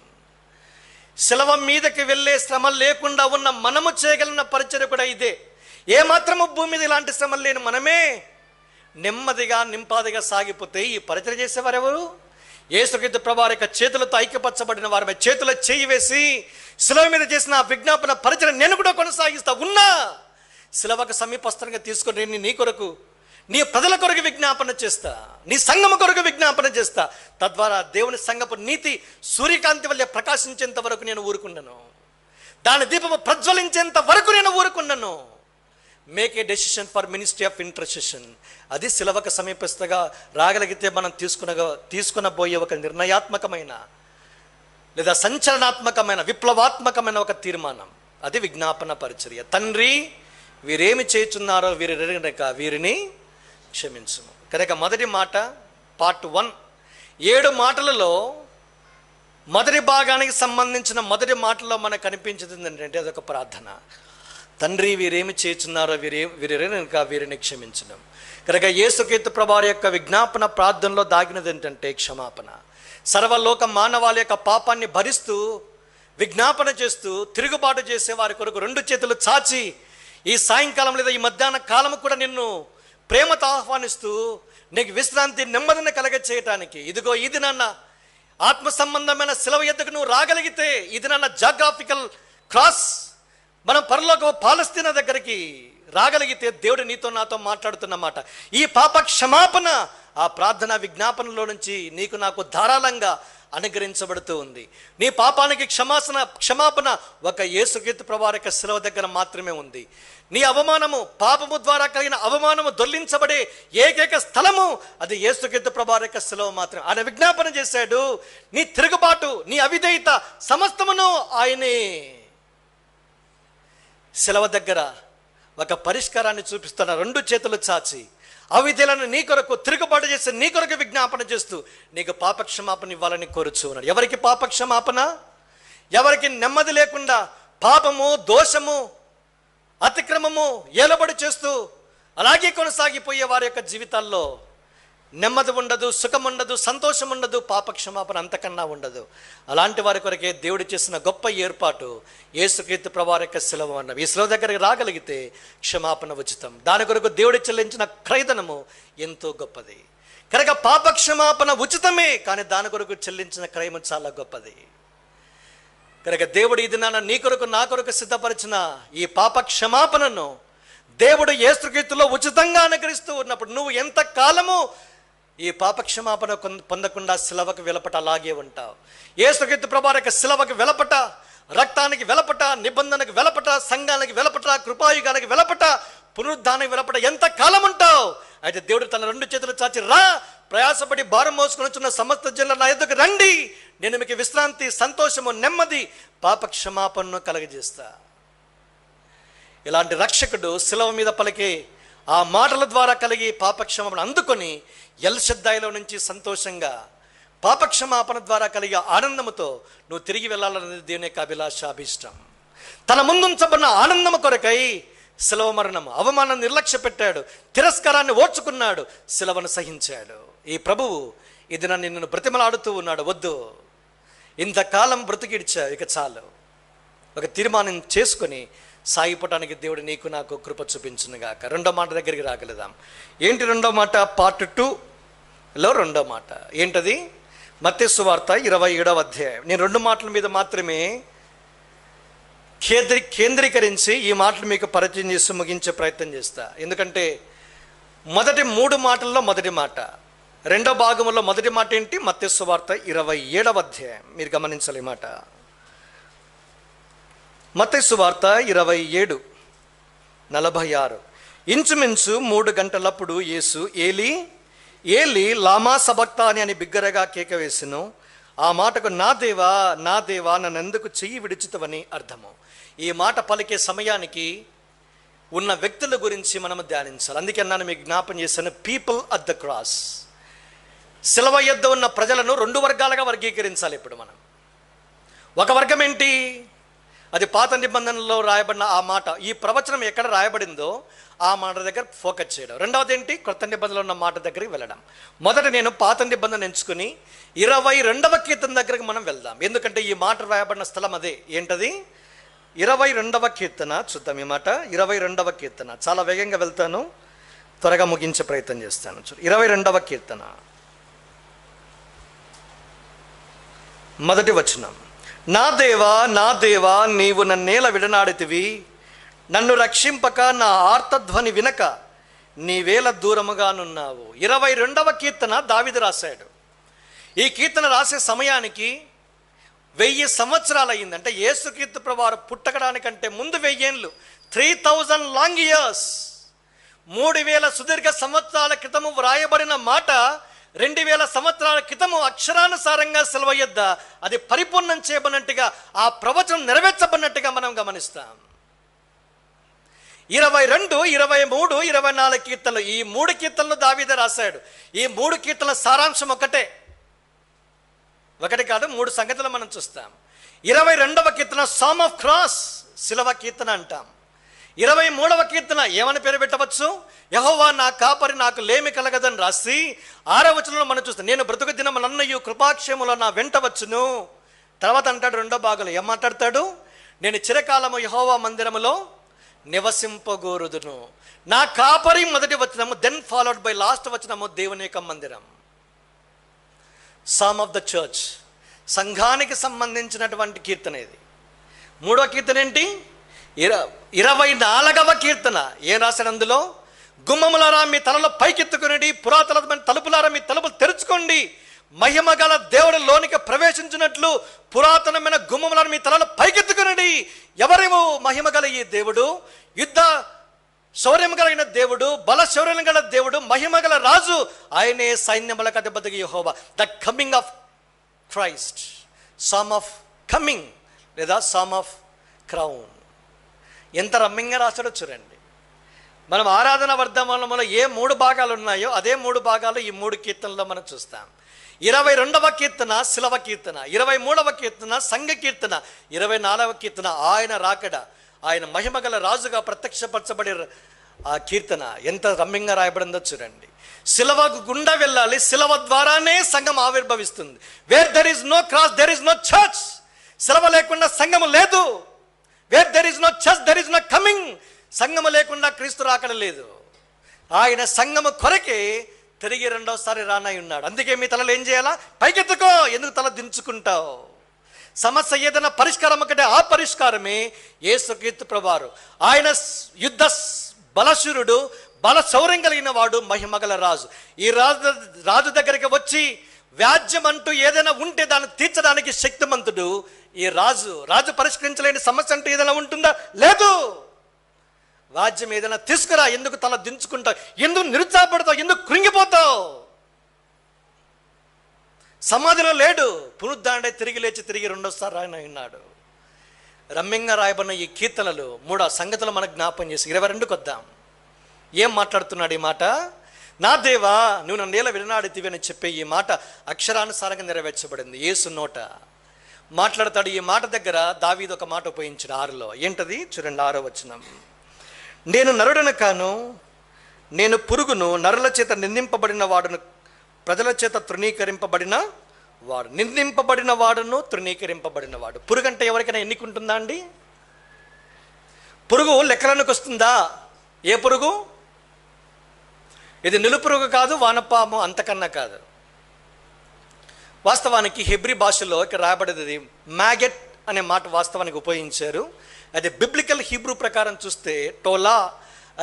సిలువ మీదకి వెళ్ళే శ్రమ లేకుండా ఉన్న మనము చేయగలిగిన పరిచర్య కూడా ఇదే. ఏమాత్రము భూమి మీద ఇలాంటి శ్రమలు లేని మనమే నెమ్మదిగా నింపాదిగా సాగిపోతే ఈ పరిచర్య చేసేవారు ఎవరు? యేసుక్రీస్తు ప్రభువారి యొక్క చేతులతో ఐక్యపరచబడిన వారి చేతుల చేయి వేసి సిలువ మీద చేసిన విజ్ఞాపన పరిచర్య నేను కూడా కొనసాగిస్తా ఉన్నా. సిలువకు సమీపస్థంగా తీసుకొని నీ కొరకు, నీ ప్రజల కొరకు విజ్ఞాపన చేస్తా, నీ సంఘము కొరకు విజ్ఞాపన చేస్తా. తద్వారా దేవుని సంఘపు నీతి సూర్యకాంతి వల్లే ప్రకాశించేంత వరకు నేను ఊరుకున్నాను. దాని దీపము ప్రజ్వలించేంత వరకు నేను ఊరుకున్నాను. Make a decision for ministry of intercession. అది సిలువకు సమీపస్తుగా రాగలిగితే మనం తీసుకునబోయే ఒక నిర్ణయాత్మకమైన లేదా సంచలనాత్మకమైన విప్లవాత్మకమైన ఒక తీర్మానం. అది విజ్ఞాపన పరిచర్య. తండ్రి, వీరేమి చేయుచున్నారో వీరిని క్షమించుము. కనుక మొదటి మాట, పార్ట్ 1, 7 మాటలలో మొదటి భాగానికి సంబంధించిన మొదటి మాటలో మనకు కనిపించింది ఏంటంటే అదొక ప్రార్థన. తండ్రి, వీరేమి చేయుచున్నారో వీరిని క్షమించడం. కనుక యేసుక్రీస్తు ప్రభువారి యొక్క విజ్ఞాపన ప్రార్థనలో దాగినది ఏంటంటే క్షమాపణ. సర్వలోక మానవాళి యొక్క పాపాన్ని భరిస్తూ విజ్ఞాపన చేస్తూ తిరుగుబాటు చేసే వారి కొరకు 2 చేతులు చాచి ఈ సాయంకాలం లేదా ఈ మధ్యాహ్న కాలం కూడా నిన్ను ప్రేమతో ఆహ్వానిస్తూ నీకు విశ్రాంతి నెమ్మదిని కలగ చేయటానికి, ఇదిగో ఇది నాన్న ఆత్మ సంబంధమైన సిలువ ఎద్దుకు నువ్వు రాగలిగితే, ఇది నాన్న జాగ్రాఫికల్ క్రాస్, మనం పరలోక పాలస్తీనా దగ్గరికి రాగలిగితే దేవుడు నీతో నాతో మాట్లాడుతున్నమాట. ఈ పాప క్షమాపణ ఆ ప్రార్థన విజ్ఞాపనలో నుంచి నీకు నాకు ధారాళంగా అనుగ్రహించబడుతూ ఉంది. నీ పాపానికి క్షమాపణ ఒక యేసుక్రీస్తు ప్రభువారి యొక్క సిలువ దగ్గర మాత్రమే ఉంది. నీ అవమానము, పాపము ద్వారా కలిగిన అవమానము దొర్లించబడే ఏకైక స్థలము అది యేసుక్రీస్తు ప్రభువారి యొక్క సిలువ మాత్రమే. ఆయన విజ్ఞాపన చేశాడు, నీ తిరుగుబాటు, నీ అవిధేయత సమస్తమును ఆయనే. సిలువ దగ్గర ఒక పరిష్కారాన్ని చూపిస్తున్న 2 చేతులు చాచి అవిధేయులను నీ కొరకు, తిరుగుబాటు చేసి నీ కొరకు విజ్ఞాపన చేస్తూ నీకు పాపక్షమాపణ ఇవ్వాలని కోరుచూ ఉన్నాడు. ఎవరికి పాపక్షమాపణ? ఎవరికి నెమ్మది లేకుండా పాపము, దోషము, అతిక్రమము ఏలబడి చేస్తూ అలాగే కొనసాగిపోయే వారి యొక్క జీవితాల్లో నెమ్మది ఉండదు, సుఖం ఉండదు, సంతోషం ఉండదు, పాపక్షమాపణ అంతకన్నా ఉండదు. అలాంటి వారి కొరకే దేవుడు చేసిన గొప్ప ఏర్పాటు యేసుక్రీస్తు ప్రభువారి యొక్క సిలువ అన్నవి. ఈ సిలువ దగ్గరికి రాగలిగితే క్షమాపణ ఉచితం. దాని కొరకు దేవుడు చెల్లించిన క్రయధనము ఎంతో గొప్పది. కనుక పాపక్షమాపణ ఉచితమే, కానీ దాని కొరకు చెల్లించిన క్రయము చాలా గొప్పది. కనుక దేవుడు ఇది నీ కొరకు నా కొరకు సిద్ధపరిచిన ఈ పాప క్షమాపణను దేవుడు యేసుక్రీస్తులో ఉచితంగా అనుగ్రహిస్తూ ఉన్నప్పుడు నువ్వు ఎంత కాలము ఈ పాపక్షమాపణ పొందకుండా సిలువకు వెలపట అలాగే ఉంటావు. యేసుక్రీస్తు ప్రభువారి యొక్క సిలువకు వెలపట, రక్తానికి వెలపట, నిబంధనకు వెలపట, సంఘానికి వెలపట, కృపాయుగానికి వెలపట, పునరుద్ధానికి వెలపట ఎంత కాలం ఉంటావు? అయితే దేవుడు తన 2 చేతులు చాచి, రా, ప్రయాసపడి భారం మోసుకొని వచ్చిన సమస్త జనులు నా యొద్దకు రండి, నేను మీకు విశ్రాంతి, సంతోషము, నెమ్మది, పాపక్షమాపణను కలగజేస్తా. ఇలాంటి రక్షకుడు సిలువ మీద పలికే ఆ మాటల ద్వారా కలిగి పాపక్షమాపణ అందుకొని ఎల్షద్దాయిలో నుంచి సంతోషంగా పాపక్షమాపణ ద్వారా కలిగే ఆనందముతో నువ్వు తిరిగి వెళ్ళాలన్నది దేవుని యొక్క అభిలాష, అభిష్టం. తన ముందుంచబడిన ఆనందము కొరకై సిలువ మరణము, అవమానాన్ని నిర్లక్ష్య పెట్టాడు, తిరస్కారాన్ని ఓర్చుకున్నాడు, సిలువను సహించాడు. ఈ ప్రభువు ఇది నన్ను నిన్ను బ్రతిమలాడుతూ ఉన్నాడు, వద్దు, ఇంతకాలం బ్రతికిడ్చావు, ఇక చాలు. ఒక తీర్మానం చేసుకొని సాగిపోవటానికి దేవుడు నీకు నాకు కృప చూపించునుగాక. రెండో మాట దగ్గరికి రాగలుగుదాం. ఏంటి రెండో మాట? పార్ట్ 2లో రెండో మాట ఏంటది? మత్తయి సువార్త 27వ అధ్యాయం. నేను 2 మాటల మీద మాత్రమే కేంద్రీకరించి ఈ మాటలు మీకు పరిచయం చేసి ముగించే ప్రయత్నం చేస్తా. ఎందుకంటే మొదటి 3 మాటల్లో మొదటి మాట, రెండో భాగంలో మొదటి మాట ఏంటి? మత్తయి సువార్త 27వ అధ్యాయం. మీరు గమనించాలి ఈ మాట. మత్తయి సువార్త 27:46. ఇంచుమించు 3 గంటలప్పుడు యేసు ఏలీ ఏలీ లామా సబక్తాని అని బిగ్గరగా కేక వేసెను. ఆ మాటకు నా దేవా నా దేవా నన్నెందుకు చెయ్యి విడిచితవని అర్థము. ఈ మాట పలికే సమయానికి ఉన్న వ్యక్తుల గురించి మనం ధ్యానించాలి. అందుకే నన్ను మీకు జ్ఞాపం చేశాను, పీపుల్ అట్ ద క్రాస్. శిలువ యొద్ద ఉన్న ప్రజలను 2 వర్గాలుగా వర్గీకరించాలి ఇప్పుడు మనం. ఒక వర్గం ఏంటి? అది పాత నిబంధనలో రాయబడిన ఆ మాట, ఈ ప్రవచనం ఎక్కడ రాయబడిందో ఆ మాట దగ్గర ఫోకస్ చేయడం. రెండవది ఏంటి? కొత్త నిబంధనలో ఉన్న మాట దగ్గరికి వెళ్ళడం. మొదట నేను పాత నిబంధన ఎంచుకుని 22వ కీర్తన దగ్గరికి మనం వెళ్దాం. ఎందుకంటే ఈ మాట రాయబడిన స్థలం అదే. ఏంటది? 22వ కీర్తన. చూద్దాం ఈ మాట. 22వ కీర్తన. చాలా వేగంగా వెళ్తాను, త్వరగా ముగించే ప్రయత్నం చేస్తాను. 22వ కీర్తన మొదటి వచనం. నా దేవా నా దేవా నీవు నన్నేల విడనాడితివి, నన్ను రక్షింపక నా ఆర్తధ్వని వినక నీవేల దూరముగానున్నావు. 22వ కీర్తన దావీదు రాశాడు. ఈ కీర్తన రాసే సమయానికి 1000 సంవత్సరాలు అయ్యింది. అంటే యేసుక్రీస్తు ప్రభువారు పుట్టకడానికంటే ముందు 1000 ఏళ్ళు, 3000 లాంగ్ ఇయర్స్, 3000 సుదీర్ఘ సంవత్సరాల క్రితము వ్రాయబడిన మాట 2000 సంవత్సరాల క్రితము అక్షరానుసారంగా శిలువ యొద్ద అది పరిపూర్ణం చేయబడినట్టుగా, ఆ ప్రవచనం నెరవేర్చబడినట్టుగా మనం గమనిస్తాం. 22, 23, 24 కీర్తనలు, ఈ 3 కీర్తనలు దావీదు రాశాడు. ఈ 3 కీర్తనల సారాంశం ఒకటి కాదు, 3 సంగతులు మనం చూస్తాం. 22వ కీర్తన సామ్ ఆఫ్ క్రాస్, శిలువ కీర్తన అంటాం. 23వ కీర్తన ఏమని పేరు పెట్టవచ్చు? యెహోవా నా కాపరి, నాకు లేమి కలగదని రాసి 6వ వచనంలో మనం చూస్తాం, నేను బ్రతుకు దినములన్నయు కృపాక్షేములో నా వెంట వచ్చును. తర్వాత అంటాడు రెండో భాగంలో ఏం మాట్లాడతాడు? నేను చిరకాలము యెహోవా మందిరములో నివసింపగోరుదును. నా కాపరి మొదటి వచనము, దెన్ ఫాలోడ్ బై లాస్ట్ వచనము దేవుని యొక్క మందిరం. సామ్ ఆఫ్ ద చర్చ్, సంఘానికి సంబంధించినటువంటి కీర్తన ఇది. 3వ కీర్తన ఏంటి? 24వ కీర్తన. ఏం రాశాడు అందులో? గుమ్మములారా మీ తలలో పైకెత్తుకుని, పురాతనమైన తలుపులారా మీ తలుపులు తెరుచుకోండి, మహిమ గల దేవుడు లోనికి ప్రవేశించినట్లు పురాతనమైన గుమ్మములారా మీ తలలో పైకెత్తుకుని. ఎవరేమో మహిమ గల ఈ దేవుడు, యుద్ధ శౌర్యం కలిగిన దేవుడు, బల శౌర్యం గల దేవుడు, మహిమ గల రాజు, ఆయనే సైన్యములకు అధిపతిగా యెహోవా. The coming of Christ, psalm of coming లేదా సామ్ ఆఫ్ క్రౌన్. ఎంత రమ్యంగా రాశాడో చూడండి. మనం ఆరాధన వర్ధమానంలో ఏ 3 భాగాలు ఉన్నాయో అదే 3 భాగాలు ఈ 3 కీర్తనలో మనం చూస్తాం. 22వ కీర్తన శిలువ కీర్తన, 23వ కీర్తన సంఘ కీర్తన, 24వ కీర్తన ఆయన రాకడ, ఆయన మహిమగల రాజుగా ప్రత్యక్షపరచబడే ఆ కీర్తన ఎంత రమ్యంగా రాయబడిందో చూడండి. శిలువ గుండా వెళ్ళాలి, శిలువ ద్వారానే సంఘం ఆవిర్భవిస్తుంది. Where there is no cross there is no church. శిలువ లేకుండా సంఘము లేదు. Where there is no church there is no coming. సంఘము లేకుండా క్రీస్తు రాకడ లేదు. ఆయన సంఘము కొరకే తిరిగి రెండోసారి రానై ఉన్నాడు. అందుకే మీ తలలు ఏం చేయాలా? పైకెత్తుకో. ఎందుకు తల దించుకుంటావు? సమస్య ఏదైనా పరిష్కారం ఒకటే, ఆ పరిష్కారమే యేసుక్రీస్తు ప్రభువారు. ఆయన యుద్ధ బలశూరుడు, బల శౌర్యం కలిగిన వాడు, మహిమగల రాజు. ఈ రాజు దగ్గరికి వచ్చి వ్యాజ్యం అంటూ ఏదైనా ఉంటే దాన్ని తీర్చడానికి శక్తిమంతుడు ఈ రాజు పరిష్కరించలేని సమస్య అంటూ ఏదైనా ఉంటుందా? లేదు. రాజ్యం ఏదైనా తీసుకురా. ఎందుకు తల దించుకుంటావు? ఎందుకు నిరుత్సాహపడతావు? ఎందుకు కృంగిపోతావు? సమాధిలో లేడు, పునరుద్ధరణై తిరిగి లేచి తిరిగి రెండోసారి ఆయన ఉన్నాడు. రమ్యంగా రాయబడిన ఈ కీర్తనలు 3 సంగతులు మనకు జ్ఞాపం చేసి 22కు వద్దాం. ఏం మాట్లాడుతున్నాడు ఈ మాట? నా దేవా నువ్వు నన్నేల విడనాడితివి అని చెప్పే ఈ మాట అక్షరానుసారంగా నెరవేర్చబడింది. యేసు నోట మాట్లాడతాడు. ఈ మాట దగ్గర దావీదు ఒక మాట ఉపయోగించాడు 6లో. ఏంటది? చూడండి 6వ వచనం. నేను నరుడను కాను, నేను పురుగును, నరుల చేత నిందింపబడిన వాడును, ప్రజల చేత తృణీకరింపబడిన వాడు, నిందింపబడిన వాడును తృణీకరింపబడిన వాడు. పురుగు అంటే ఎవరికైనా ఎన్నికుంటుందా అండి? పురుగు లెక్కలకు వస్తుందా? ఏ పురుగు? ఇది నిలుపురుగు కాదు, వానపాము అంతకన్నా కాదు. వాస్తవానికి హెబ్రీ భాషలో ఇక్కడ రాయబడేది మ్యాగెట్ అనే మాట వాస్తవానికి ఉపయోగించారు. అది బిబ్లికల్ హీబ్రూ ప్రకారం చూస్తే టోలా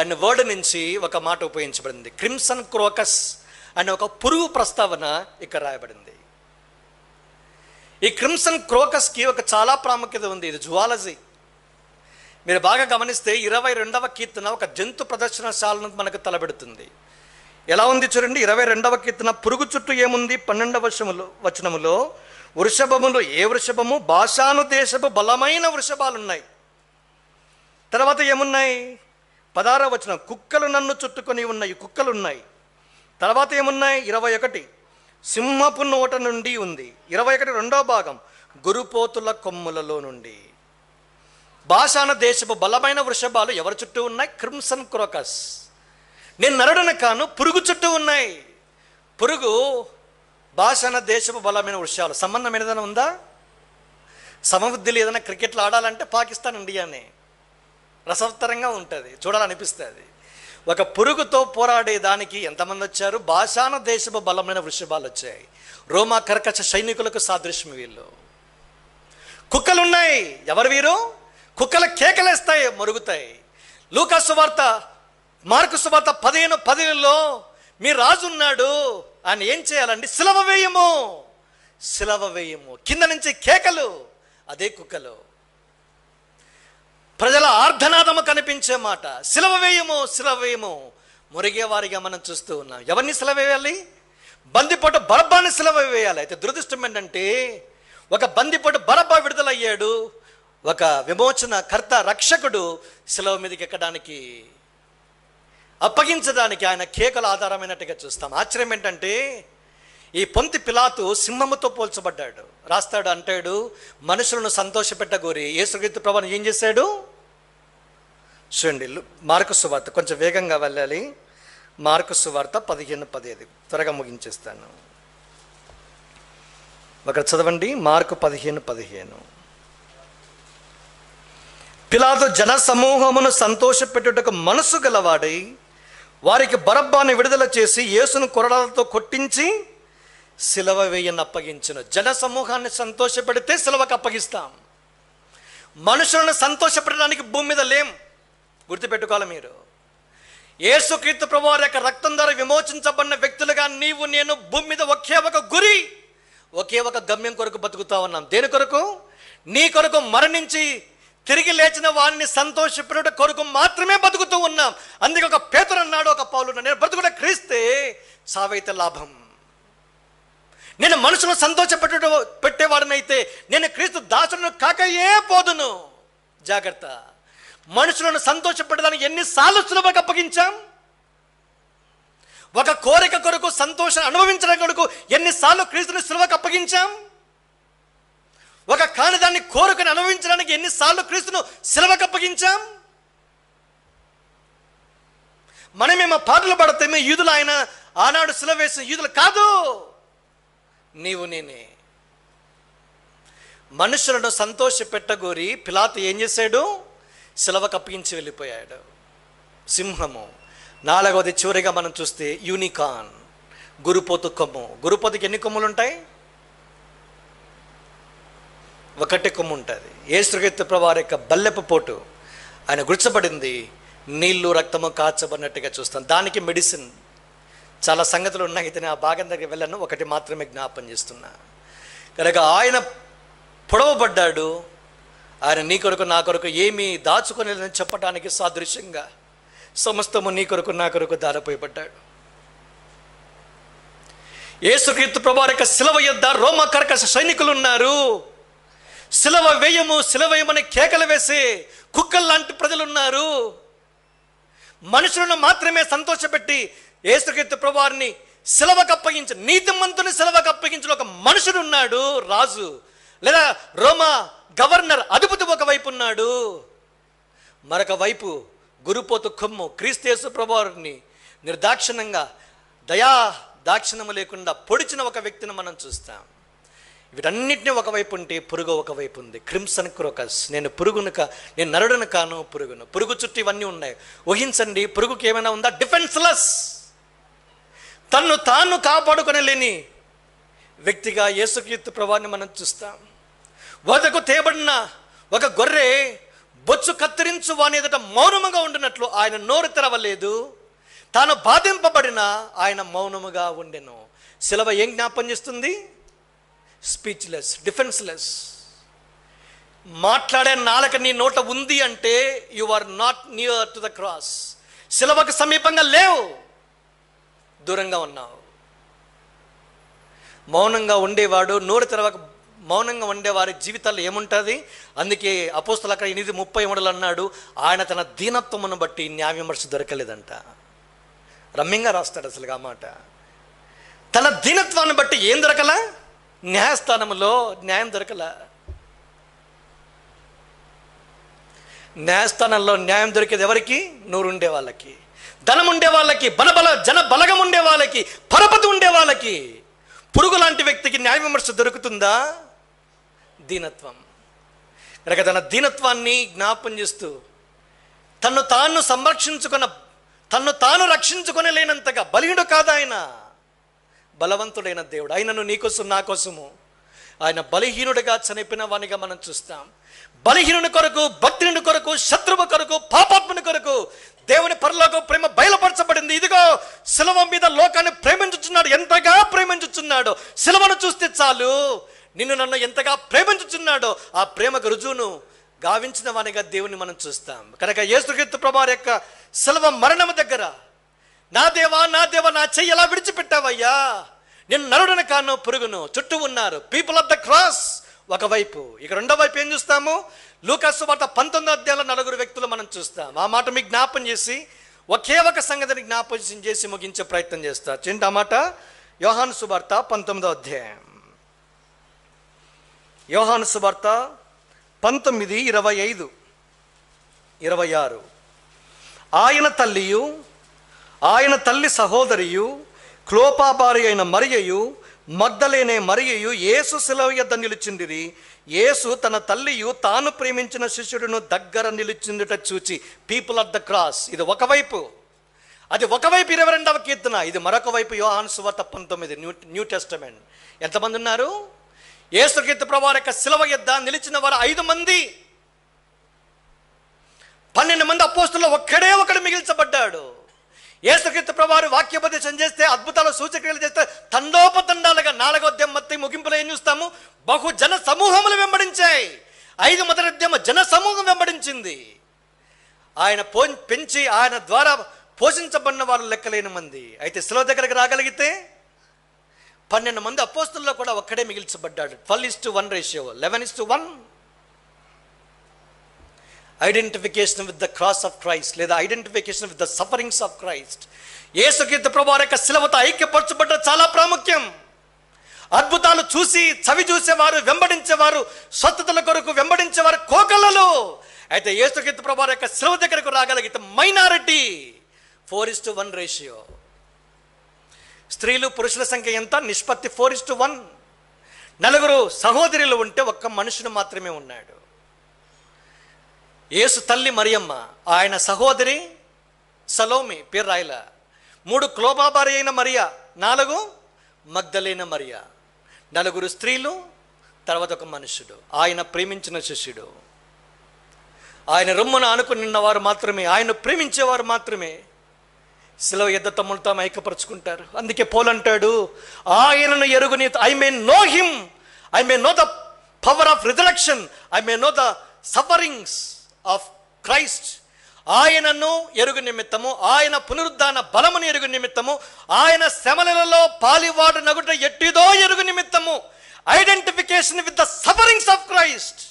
అనే వర్డ్ నుంచి ఒక మాట ఉపయోగించబడింది. క్రిమ్సన్ క్రోకస్ అనే ఒక పురుగు ప్రస్తావన ఇక్కడ రాయబడింది. ఈ క్రిమ్సన్ క్రోకస్కి ఒక చాలా ప్రాముఖ్యత ఉంది. ఇది జువాలజీ. మీరు బాగా గమనిస్తే 22వ కీర్తన ఒక జంతు ప్రదర్శనశాలను మనకు తలబెడుతుంది. ఎలా ఉంది చూడండి. 22వ కీర్తన పురుగు చుట్టూ ఏముంది? 12వ వచనములో వృషభములు, ఏ వృషభము? బాషాను దేశపు బలమైన వృషభాలు ఉన్నాయి. తర్వాత ఏమున్నాయి? 16వ వచనం, కుక్కలు నన్ను చుట్టుకొని ఉన్నాయి, కుక్కలు ఉన్నాయి. తర్వాత ఏమున్నాయి? 21 సింహపు నోట నుండి ఉంది. 21 రెండవ భాగం, గురుపోతుల కొమ్ములలో నుండి. బాషాన దేశపు బలమైన వృషభాలు ఎవరి చుట్టూ ఉన్నాయి? Crimson crocus. నేను నరుడన కాను, పురుగు చుట్టూ ఉన్నాయి. పురుగు బాషాన దేశపు బలమైన వృషాలు. సంబంధం ఏదైనా ఉందా? సమబుద్ధిలో ఏదైనా క్రికెట్లో ఆడాలంటే పాకిస్తాన్ ఇండియానే. రసవత్తరంగా ఉంటుంది, చూడాలనిపిస్తుంది. ఒక పురుగుతో పోరాడే దానికి ఎంతమంది వచ్చారు? బాషాన దేశపు బలమైన వృషభాలు వచ్చాయి. రోమా కర్కశ సైనికులకు సాదృశ్యం వీళ్ళు. కుక్కలున్నాయి. ఎవరు వీరు? కుక్కల కేకలేస్తాయి, మరుగుతాయి. లూకా సువార్త, మార్కు సువార్త 15:10లో మీ రాజు ఉన్నాడు, ఆయన ఏం చేయాలండి? సిలవ వేయము, సిలవ వేయము. కింద నుంచి కేకలు, అదే కుక్కలు. ప్రజల ఆర్ధనాదము కనిపించే మాట, సిలవ వేయము, సిలవ వేయము. మురిగే వారిగా మనం చూస్తూ ఉన్నాం. ఎవరిని సిలవ వేయాలి? బందిపోటు బరబ్బాని సిలవ వేయాలి. అయితే దురదృష్టం ఏంటంటే ఒక బందిపోటు బరబ్బా విడుదలయ్యాడు, ఒక విమోచన కర్త రక్షకుడు సిలవ మీదకి ఎక్కడానికి, అప్పగించడానికి ఆయన కేకల ఆధారమైనట్టుగా చూస్తాం. ఆశ్చర్యం ఏంటంటే ఈ పొంతి పిలాతు సింహముతో పోల్చబడ్డాడు. రాస్తాడు, అంటాడు, మనుషులను సంతోషపెట్టగోరి యేసుక్రీస్తు ప్రభువును ఏం చేశాడు? చూడండి, మార్కు సువార్త, కొంచెం వేగంగా వెళ్ళాలి. మార్కు సువార్త 15:15, త్వరగా ముగించేస్తాను. ఒకరు చదవండి. మార్కు 15:15. పిలాతు జన సమూహమును సంతోషపెట్టుటకు మనసు గలవాడై వారికి బరబ్బాను విడుదల చేసి యేసును కొరడాలతో కొట్టించి సిలవ వేయని అప్పగించును. జన సమూహాన్ని సంతోషపెడితే సిలవకు అప్పగిస్తాం. మనుషులను సంతోషపెట్టడానికి భూమి మీద లేం. గుర్తుపెట్టుకోవాలి మీరు. యేసుక్రీస్తు ప్రభువారి యొక్క రక్తం ద్వారా విమోచించబడిన వ్యక్తులుగా నీవు నేను భూమి మీద ఒకే ఒక గురి, ఒకే ఒక గమ్యం కొరకు బతుకుతా ఉన్నాం. దేని కొరకు? నీ కొరకు మరణించి తిరిగి లేచిన వారిని సంతోషపెట్టుట కొరకు మాత్రమే బతుకుతూ ఉన్నాం. అందుకే ఒక పేతురు అన్నాడు, ఒక పౌలు అన్నాడు, నేను బ్రతుకుట క్రీస్తే, సావైతే లాభం. నేను మనుషులను పెట్టేవాడినైతే నేను క్రీస్తు దాసులను కాకయే పోదును. జాగ్రత్త. మనుషులను సంతోషపెట్టడానికి ఎన్నిసార్లు సులభంగా అప్పగించాం? ఒక కోరిక కొరకు, సంతోషం అనుభవించడం కొరకు ఎన్నిసార్లు క్రీస్తుని సులభంగా అప్పగించాం? ఒక కాని దాన్ని కోరికను అనుభవించడానికి ఎన్నిసార్లు క్రీస్తును సిలువకు అప్పగించాం? మనమేమో పాటలు పడితే యూదులు ఆయన ఆనాడు సిలువ వేసిన యూదులు కాదు, నీవు నేనే. మనుషులను సంతోష పెట్టగోరి పిలాతు ఏం చేశాడు? సిలువకు అప్పగించి వెళ్ళిపోయాడు. సింహము. 4వది చివరిగా మనం చూస్తే యూనికాన్, గురుపోతు కొమ్ము. గురుపోతుకి ఎన్ని కొమ్ములు ఉంటాయి? ఒకటి కొమ్ము ఉంటుంది. యేసుక్రీస్తు ప్రభువారి యొక్క బల్లెపు పోటు ఆయన గుర్చబడింది, నీళ్లు రక్తము కాచబడినట్టుగా చూస్తాం. దానికి మెడిసిన్ చాలా సంగతులు ఉన్నాయి. అయితే ఆ భాగం దగ్గరికి వెళ్ళను, ఒకటి మాత్రమే జ్ఞాపం చేస్తున్నా. కనుక ఆయన పొడవబడ్డాడు. ఆయన నీ కొరకు నా కొరకు ఏమీ దాచుకొని చెప్పడానికి సాదృశ్యంగా సమస్తము నీ కొరకు నా కొరకు దారిపోయబడ్డాడు. యేసుక్రీస్తు ప్రభువారి యొక్క సిలువ యొద్ద రోమా కర్కశ సైనికులు ఉన్నారు. సిలువ వేయము, సిలువ వేయమని కేకలు వేసి కుక్కలు లాంటి ప్రజలు ఉన్నారు. మనుషులను మాత్రమే సంతోషపెట్టి యేసుక్రీస్తు ప్రభువారిని సిలువకు అప్పగించి, నీతిమంతుని సిలువకు అప్పగించిన ఒక మనుషుడు ఉన్నాడు, రాజు లేదా రోమా గవర్నర్, అధిపతి ఒకవైపు ఉన్నాడు. మరొక వైపు గురుపోతు కొమ్ము క్రీస్తు యేసు ప్రభువారిని నిర్దాక్షిణ్యంగా దాక్షిణ్యము లేకుండా పొడిచిన ఒక వ్యక్తిని మనం చూస్తాం. వీటన్నిటినీ ఒకవైపు ఉంటే పురుగు ఒకవైపు ఉంది. క్రిమ్సన్ క్రోకస్, నేను నరుడును కాను, పురుగు చుట్టూ ఇవన్నీ ఉన్నాయి. ఊహించండి, పురుగుకి ఏమైనా ఉందా? డిఫెన్స్లెస్, తన్ను తాను కాపాడుకొనలేని వ్యక్తిగా యేసుక్రీస్తు ప్రభువుని మనం చూస్తాం. వదకు తేబడిన ఒక గొర్రె బొచ్చు కత్తిరించు వాని ఎదుట మౌనముగా ఉండినట్లు ఆయన నోరు తెరవలేదు. తాను బాధింపబడిన ఆయన మౌనముగా ఉండెను. శిలువ ఏం జ్ఞాపం చేస్తుంది? Speechless, defenceless. మాట్లాడే నాలుక నీ నోట ఉంది అంటే you are not near to the cross. శిలువకు సమీపంగా లేవు, దూరంగా ఉన్నావు. మౌనంగా ఉండేవాడు, నోరు తెరవక మౌనంగా ఉండేవారి జీవితాల్లో ఏముంటుంది? అందుకే అపోస్తలు అక్కడ 8:33 అన్నాడు, ఆయన తన దీనత్వమును బట్టి న్యాయ విమర్శ దొరకలేదంట. రమ్యంగా రాస్తాడు అసలు ఆ మాట. తన దీనత్వాన్ని బట్టి ఏం దొరకలా? న్యాయస్థానంలో న్యాయం దొరకలా. న్యాయస్థానంలో న్యాయం దొరికేది ఎవరికి? నోరుండే వాళ్ళకి, ధనం ఉండే వాళ్ళకి, జన బలగం ఉండే వాళ్ళకి, పరపతి ఉండే వాళ్ళకి. పురుగు లాంటి వ్యక్తికి న్యాయ విమర్శ దొరుకుతుందా? దీనత్వం. కనుక తన దీనత్వాన్ని జ్ఞాపం చేస్తూ తన్ను తాను రక్షించుకొనలేనంతగా బలిహీనుడు కాదు ఆయన, బలవంతుడైన దేవుడు. ఆయనను నీకోసం నా కోసము ఆయన బలహీనుడిగా చనిపోయిన వానిగా మనం చూస్తాం. బలహీనుని కొరకు, భక్తుని కొరకు, శత్రువు కొరకు, పాపాత్ముని కొరకు దేవుని పరలోక ప్రేమ బయలుపరచబడింది. ఇదిగో శిలువ మీద లోకాన్ని ప్రేమించుచున్నాడు. ఎంతగా ప్రేమించుచున్నాడో, శిలువను చూస్తే చాలు నిన్ను నన్ను ఎంతగా ప్రేమించుచున్నాడో ఆ ప్రేమకు రుజువును గావించిన వానిగా దేవుని మనం చూస్తాం. కనుక యేసుక్రీస్తు ప్రభువారి యొక్క శిలువ మరణము దగ్గర, నా దేవా నా దేవా నా చెయ్యి ఎలా విడిచిపెట్టావయ్యా, నేను నరుడను కాను, పురుగును. చుట్టూ ఉన్నారు పీపుల్ ఆఫ్ ద క్రాస్ ఒకవైపు. ఇక రెండో వైపు ఏం చూస్తాము? లూకాసు సువార్త 19వ అధ్యాయంలో 4 వ్యక్తులు మనం చూస్తాం. ఆ మాట మీకు జ్ఞాపం చేసి ఒకే ఒక సంగతిని జ్ఞాపకం చేసి ముగించే ప్రయత్నం చేస్తారు. ఏంటి ఆ మాట? యోహాను సువార్త 19వ అధ్యాయం. యోహాను సువార్త 19:25-26. ఆయన తల్లియు ఆయన తల్లి సహోదరియు క్లోపా భార్య అయిన మరియయు మగ్దలేనే మరియయు యేసు శిలువ యొద్ద నిలుచుండిరి. యేసు తన తల్లియు తాను ప్రేమించిన శిష్యుడును దగ్గర నిలుచుండుట చూచి, పీపుల్ ఆఫ్ ద క్రాస్. ఇది ఒకవైపు, అది ఒకవైపు 22వ కీర్తన, ఇది మరొక వైపు యోహాను సువార్త 19 న్యూ టెస్టమెంట్. ఎంతమంది ఉన్నారు? యేసుక్రీస్తు ప్రభువారి యొక్క శిలువ యొద్ద నిలిచిన వారు 5 మంది. 12 మంది అపోస్తలుల్లో ఒక్కడే ఒకడు మిగిల్చబడ్డాడు. యేసుక్రీస్తు ప్రభువారు వాక్యోపదేశం చేస్తే, అద్భుతాలు సూచక్రియలు చేస్తే తండోపతండాలుగా 4వ అధ్యాయం మత్తయి ముగింపులో ఏం చూస్తాము? బహు జన సమూహములు వెంబడించాయి. 5 మొదటి అధ్యాయం జన సమూహం వెంబడించింది. ఆయన పెంచి ఆయన ద్వారా పోషించబడిన వాళ్ళు లెక్కలేని మంది. అయితే శిలువ దగ్గరకు రాగలిగితే 12 మంది అపోస్తలుల్లో కూడా ఒక్కడే మిగిల్చబడ్డాడు. 12:1 ratio, 11:1. Identification with the cross of Christ, లేదా identification with the sufferings of Christ. యేసుక్రీస్తు ప్రభువారి యొక్క శిలువతో ఐక్యపరచబడ్డ చాలా ప్రాముఖ్యం. అద్భుతాలు చూసి చవి చూసేవారు, వెంబడించేవారు, స్వస్థతల కొరకు వెంబడించేవారు కోకలలో. అయితే యేసుక్రీస్తు ప్రభువారి యొక్క శిలువ దగ్గరకు రాగలిగితే మైనారిటీ. 4:1 రేషియో. స్త్రీలు పురుషుల సంఖ్య ఎంత? నిష్పత్తి 4:1. 4 సహోదరులు ఉంటే ఒక్క మనుషుడు మాత్రమే ఉన్నాడు. యేసు తల్లి మరియమ్మ, ఆయన సహోదరి సలోమి, పేరు రాయల. 3 క్లోపా భార్య అయిన మరియా, 4 మగ్దలేన మరియా. 4 స్త్రీలు, తర్వాత ఒక మనుషుడు, ఆయన ప్రేమించిన శిష్యుడు. ఆయన రొమ్మున ఆనుకుని నిన్నవారు మాత్రమే, ఆయన ప్రేమించేవారు మాత్రమే శిలువ యొద్ద తమ్మును తాము ఐక్యపరుచుకుంటారు. అందుకే పౌలు అంటాడు, ఆయనను ఎరుగుని, I may know him, I may know the power of resurrection, I may know the sufferings of Christ. ఆయనను ఎరుగు నిమిత్తము, ఆయన పునరుద్ధాన బలమును ఎరుగు నిమిత్తము, ఆయన శ్రమలలో పాలివాడు నగుట ఎట్టిదో ఎరుగు నిమిత్తము. Identification with the sufferings of Christ.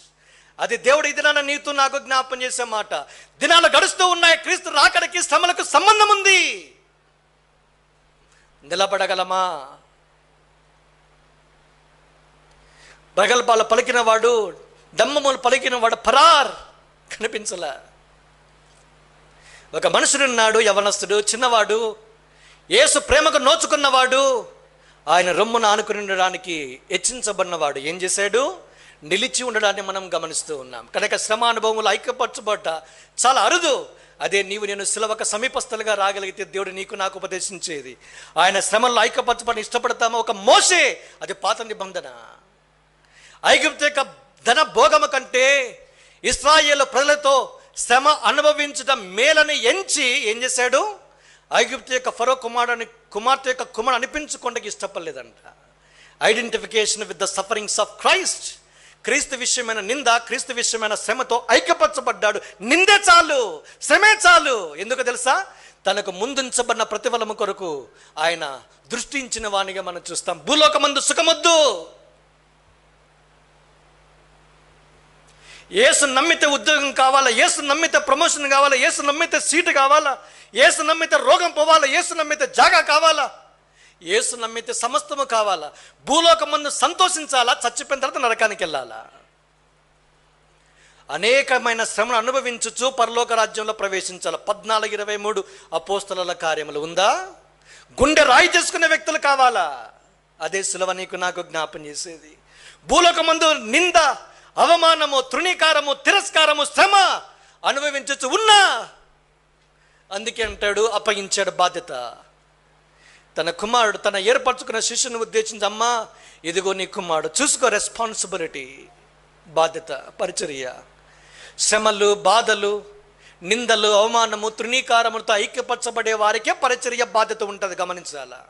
అది దేవుడు ఈ దినాన నీతో నాకు జ్ఞాపం చేసే మాట. దినాలు గడుస్తూ ఉన్నాయి, క్రీస్తు రాకడికి శ్రమలకు సంబంధం ఉంది. నిలబడగలమా? ప్రగల్భాలు పలికిన వాడు, దమ్మములు పలికిన వాడు పరార్ కనిపించలా. ఒక మనుషుడున్నాడు, యవనస్తుడు, చిన్నవాడు, యేసు ప్రేమకు నోచుకున్నవాడు, ఆయన రొమ్మున ఆనుకుని ఉండడానికి హెచ్చించబడినవాడు ఏం చేశాడు? నిలిచి ఉండడాన్ని మనం గమనిస్తూ ఉన్నాం. కనుక శ్రమ అనుభవములు ఐక్యపరచబడ్డ చాలా అరుదు. అదే నీవు నేను సిలువకు సమీపస్థలుగా రాగలిగితే దేవుడు నీకు నాకు ఉపదేశించేది. ఆయన శ్రమల్లో ఐక్యపరచబడి ఇష్టపడతామో ఒక మోషే, అది పాత నిబంధన. ఐగుప్తు యొక్క ధన భోగము కంటే ఇశ్రాయేలు ప్రజలతో శ్రమ అనుభవించడం మేలని ఎంచి ఏం చేశాడు? ఐగుప్తు యొక్క ఫరో కుమార్తె యొక్క కుమారుడు అనిపించుకోవడానికి ఇష్టపడలేదంట. Identification with the sufferings of Christ. క్రీస్తు విషయమైన నింద, క్రీస్తు విషయమైన శ్రమతో ఐక్యపరచబడ్డాడు. నిందే చాలు, శ్రమే చాలు. ఎందుకు తెలుసా? తనకు ముందుంచబడిన ప్రతిఫలము కొరకు ఆయన దృష్టించిన వానిగా మనం చూస్తాం. భూలోకమందు సుఖమొద్దు. యేసు నమ్మితే ఉద్యోగం కావాలా, యేసు నమ్మితే ప్రమోషన్ కావాలా, యేసు నమ్మితే సీటు కావాలా, యేసు నమ్మితే రోగం పోవాలా, యేసు నమ్మితే జాగా కావాలా, యేసు నమ్మితే సమస్తము కావాలా. భూలోకమందు సంతోషించాలా, చచ్చిపోయిన తర్వాత నరకానికి వెళ్ళాలా. అనేకమైన శ్రమను అనుభవించుచు పరలోక రాజ్యంలో ప్రవేశించాలి. 14:23 అపోస్తలుల కార్యములు ఉందా? గుండె రాయి చేసుకునే వ్యక్తులు కావాలా? అదే సిలువ నీకు నాకు జ్ఞాపం చేసేది. భూలోకమందు నింద, అవమానము, తృణీకారము, తిరస్కారము, శ్రమ అనుభవించచ్చు ఉన్నా, అందుకే అంటాడు అప్పగించాడు బాధ్యత. తన కుమారుడు తన ఏర్పరచుకున్న శిష్యుని ఉద్దేశించి, అమ్మా ఇదిగో నీ కుమారుడు, చూసుకో, రెస్పాన్సిబిలిటీ, బాధ్యత, పరిచర్య. శ్రమలు, బాధలు, నిందలు, అవమానము, తృణీకారములతో ఐక్యపరచబడే వారికే పరిచర్య బాధ్యత ఉంటుంది. గమనించాలా.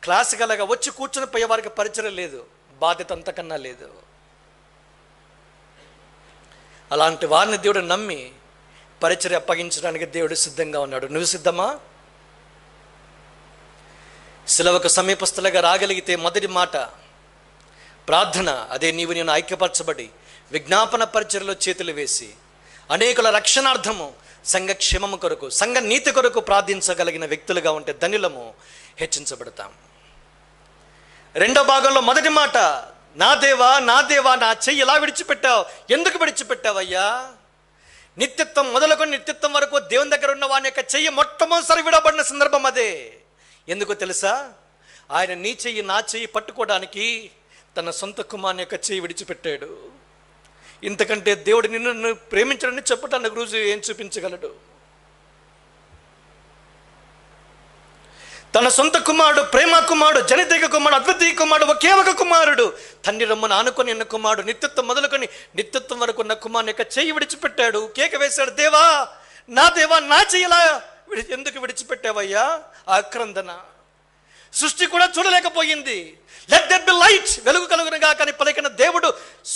క్లాసికల్గా వచ్చి కూర్చొని పోయే వారికి పరిచర్య లేదు, బాధ్యత అంతకన్నా లేదు. అలాంటి వారిని దేవుడు నమ్మి పరిచర్య అప్పగించడానికి దేవుడు సిద్ధంగా ఉన్నాడు. నువ్వు సిద్ధమా? సిలువకు సమీపస్థలుగా రాగలిగితే మొదటి మాట ప్రార్థన. అదే నీవు నేను ఐక్యపరచబడి విజ్ఞాపన పరిచర్యలో చేతులు వేసి అనేకుల రక్షణార్థము, సంఘ క్షేమము కొరకు, సంఘ నీతి కొరకు ప్రార్థించగలిగిన వ్యక్తులుగా ఉంటే ధన్యులము, హెచ్చించబడతాం. రెండో భాగంలో మొదటి మాట, నా దేవా నా దేవా నా చెయ్యి ఎలా విడిచిపెట్టావు? ఎందుకు విడిచిపెట్టావయ్యా? నిత్యత్వం మొదలుకొని నిత్యత్వం వరకు దేవుని దగ్గర ఉన్న వాని యొక్క చెయ్యి మొట్టమొదటిసారి విడబడిన సందర్భం అదే. ఎందుకో తెలుసా? ఆయన నీ చెయ్యి నా చెయ్యి పట్టుకోవడానికి తన సొంత కుమారుని యొక్క చెయ్యి విడిచిపెట్టాడు. ఇంతకంటే దేవుడు నిన్ను ప్రేమించడాన్ని చెప్పటానికి రుజువు ఏం చూపించగలడు? తన సొంత కుమారుడు, ప్రేమ కుమారుడు, జనితైక కుమారుడు, అద్వితీయ కుమారుడు, ఒకే ఒక కుమారుడు, తండ్రి రమ్మను ఆనుకొని ఉన్న కుమారుడు, నిత్యత్వం మొదలుకొని నిత్యత్వం వరకు ఉన్న కుమారుని యొక్క చెయ్యి విడిచిపెట్టాడు. కేక వేశాడు, దేవా నా చెయ్యిలా ఎందుకు విడిచిపెట్టావయ్యా? ఆక్రందన. సృష్టి కూడా చూడలేకపోయింది. లెట్ దెర్ బి లైట్, వెలుగు కలుగునుగా కానీ పలికిన దేవుడు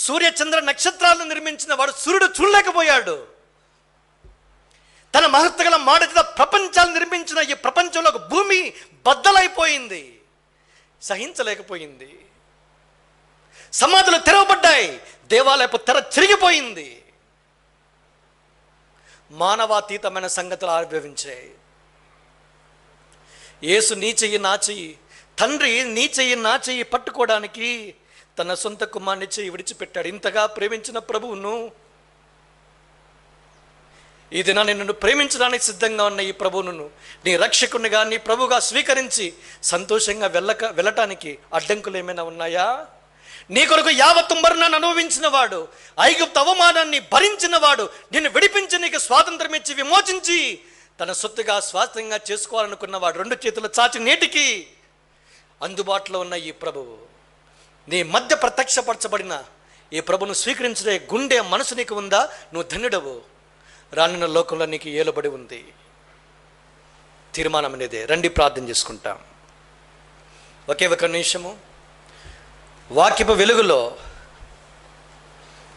సూర్య చంద్ర నక్షత్రాలను నిర్మించిన వాడు సూర్యుడు చూడలేకపోయాడు. తన మహత్తగల మాటతో ప్రపంచాలు నిర్మించిన ఈ ప్రపంచంలో ఒక భూమి బద్దలైపోయింది, సహించలేకపోయింది. సమాధులు తెరవబడ్డాయి, దేవాలయపు తెర చిరిగిపోయింది. మానవాతీతమైన సంగతులు ఆవిర్భవించాయి. యేసు నీ చెయ్యి నా చెయ్యి, తండ్రి నీ చెయ్యి నా చెయ్యి పట్టుకోవడానికి తన సొంత కుమారుని చెయ్యి విడిచిపెట్టాడు. ఇంతగా ప్రేమించిన ప్రభువును, ఈ దిన నిన్ను ప్రేమించడానికి సిద్ధంగా ఉన్న ఈ ప్రభువును నీ రక్షకునిగా, నీ ప్రభుగా స్వీకరించి సంతోషంగా వెళ్ళటానికి అడ్డంకులు ఏమైనా ఉన్నాయా? నీ కొరకు యావత్తు మరణాన్ని అనుభవించిన వాడు, ఐగుప్తు అవమానాన్ని భరించిన వాడు, నిన్ను విడిపించి నీకు స్వాతంత్రం ఇచ్చి విమోచించి తన సొత్తుగా స్వాస్థ్యంగా చేసుకోవాలనుకున్నవాడు, రెండు చేతులు చాచి నేటికి అందుబాటులో ఉన్న ఈ ప్రభువు, నీ మధ్య ప్రత్యక్షపరచబడిన ఈ ప్రభును స్వీకరించే గుండె మనసు నీకు ఉందా? నువ్వు ధన్యుడవు. రానున్న లోకంలో నీకు ఏలుబడి ఉంది. తీర్మానం అనేదే. రండి ప్రార్థన చేసుకుంటాం. ఒకే ఒక నిమిషము వాక్యపు వెలుగులో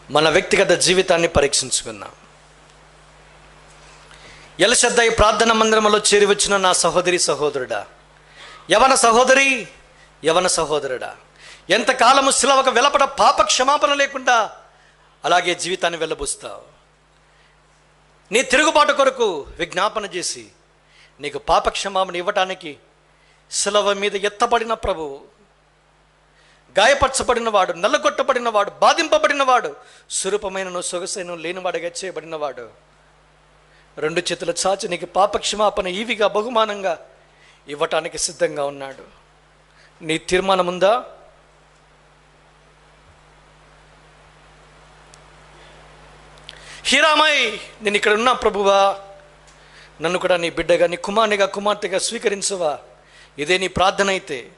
మన వ్యక్తిగత జీవితాన్ని పరీక్షించుకుందాం. ఎల్షద్దై ప్రార్థన మందిరంలో చేరి వచ్చిన నా సహోదరి సహోదరుడా, యవన సహోదరి యవన సహోదరుడా, ఎంతకాలము సిలువకు వెలపడ పాప క్షమాపణ లేకుండా అలాగే జీవితాన్ని వెళ్ళబుస్తావు. నీ తిరుగుబాటు కొరకు విజ్ఞాపన చేసి నీకు పాప క్షమాపణ ఇవ్వటానికి సిలువ మీద ఎత్తబడిన ప్రభువు, గాయపరచబడినవాడు, నల్లగొట్టబడినవాడు, బాధింపబడినవాడు, స్వరూపమైన సొగసైన లేనివాడుగా చేయబడినవాడు రెండు చేతుల చాచి నీకు పాపక్షమాపణ ఈవిగా బహుమానంగా ఇవ్వటానికి సిద్ధంగా ఉన్నాడు. నీ తీర్మానం ఉందా? హీరామై, నేను ఇక్కడ ఉన్నా ప్రభువా, నన్ను కూడా నీ బిడ్డగా, నీ కుమారునిగా, కుమార్తెగా స్వీకరించవా? ఇదే నీ ప్రార్థన అయితే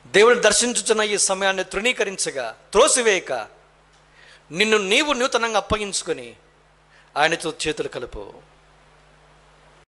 దేవుని దర్శించుచున్న ఈ సమయాన్ని తృణీకరించగా, త్రోసివేయక, నిన్ను నీవు నూతనంగా అప్పగించుకొని ఆయనతో చేతులు కలుపు.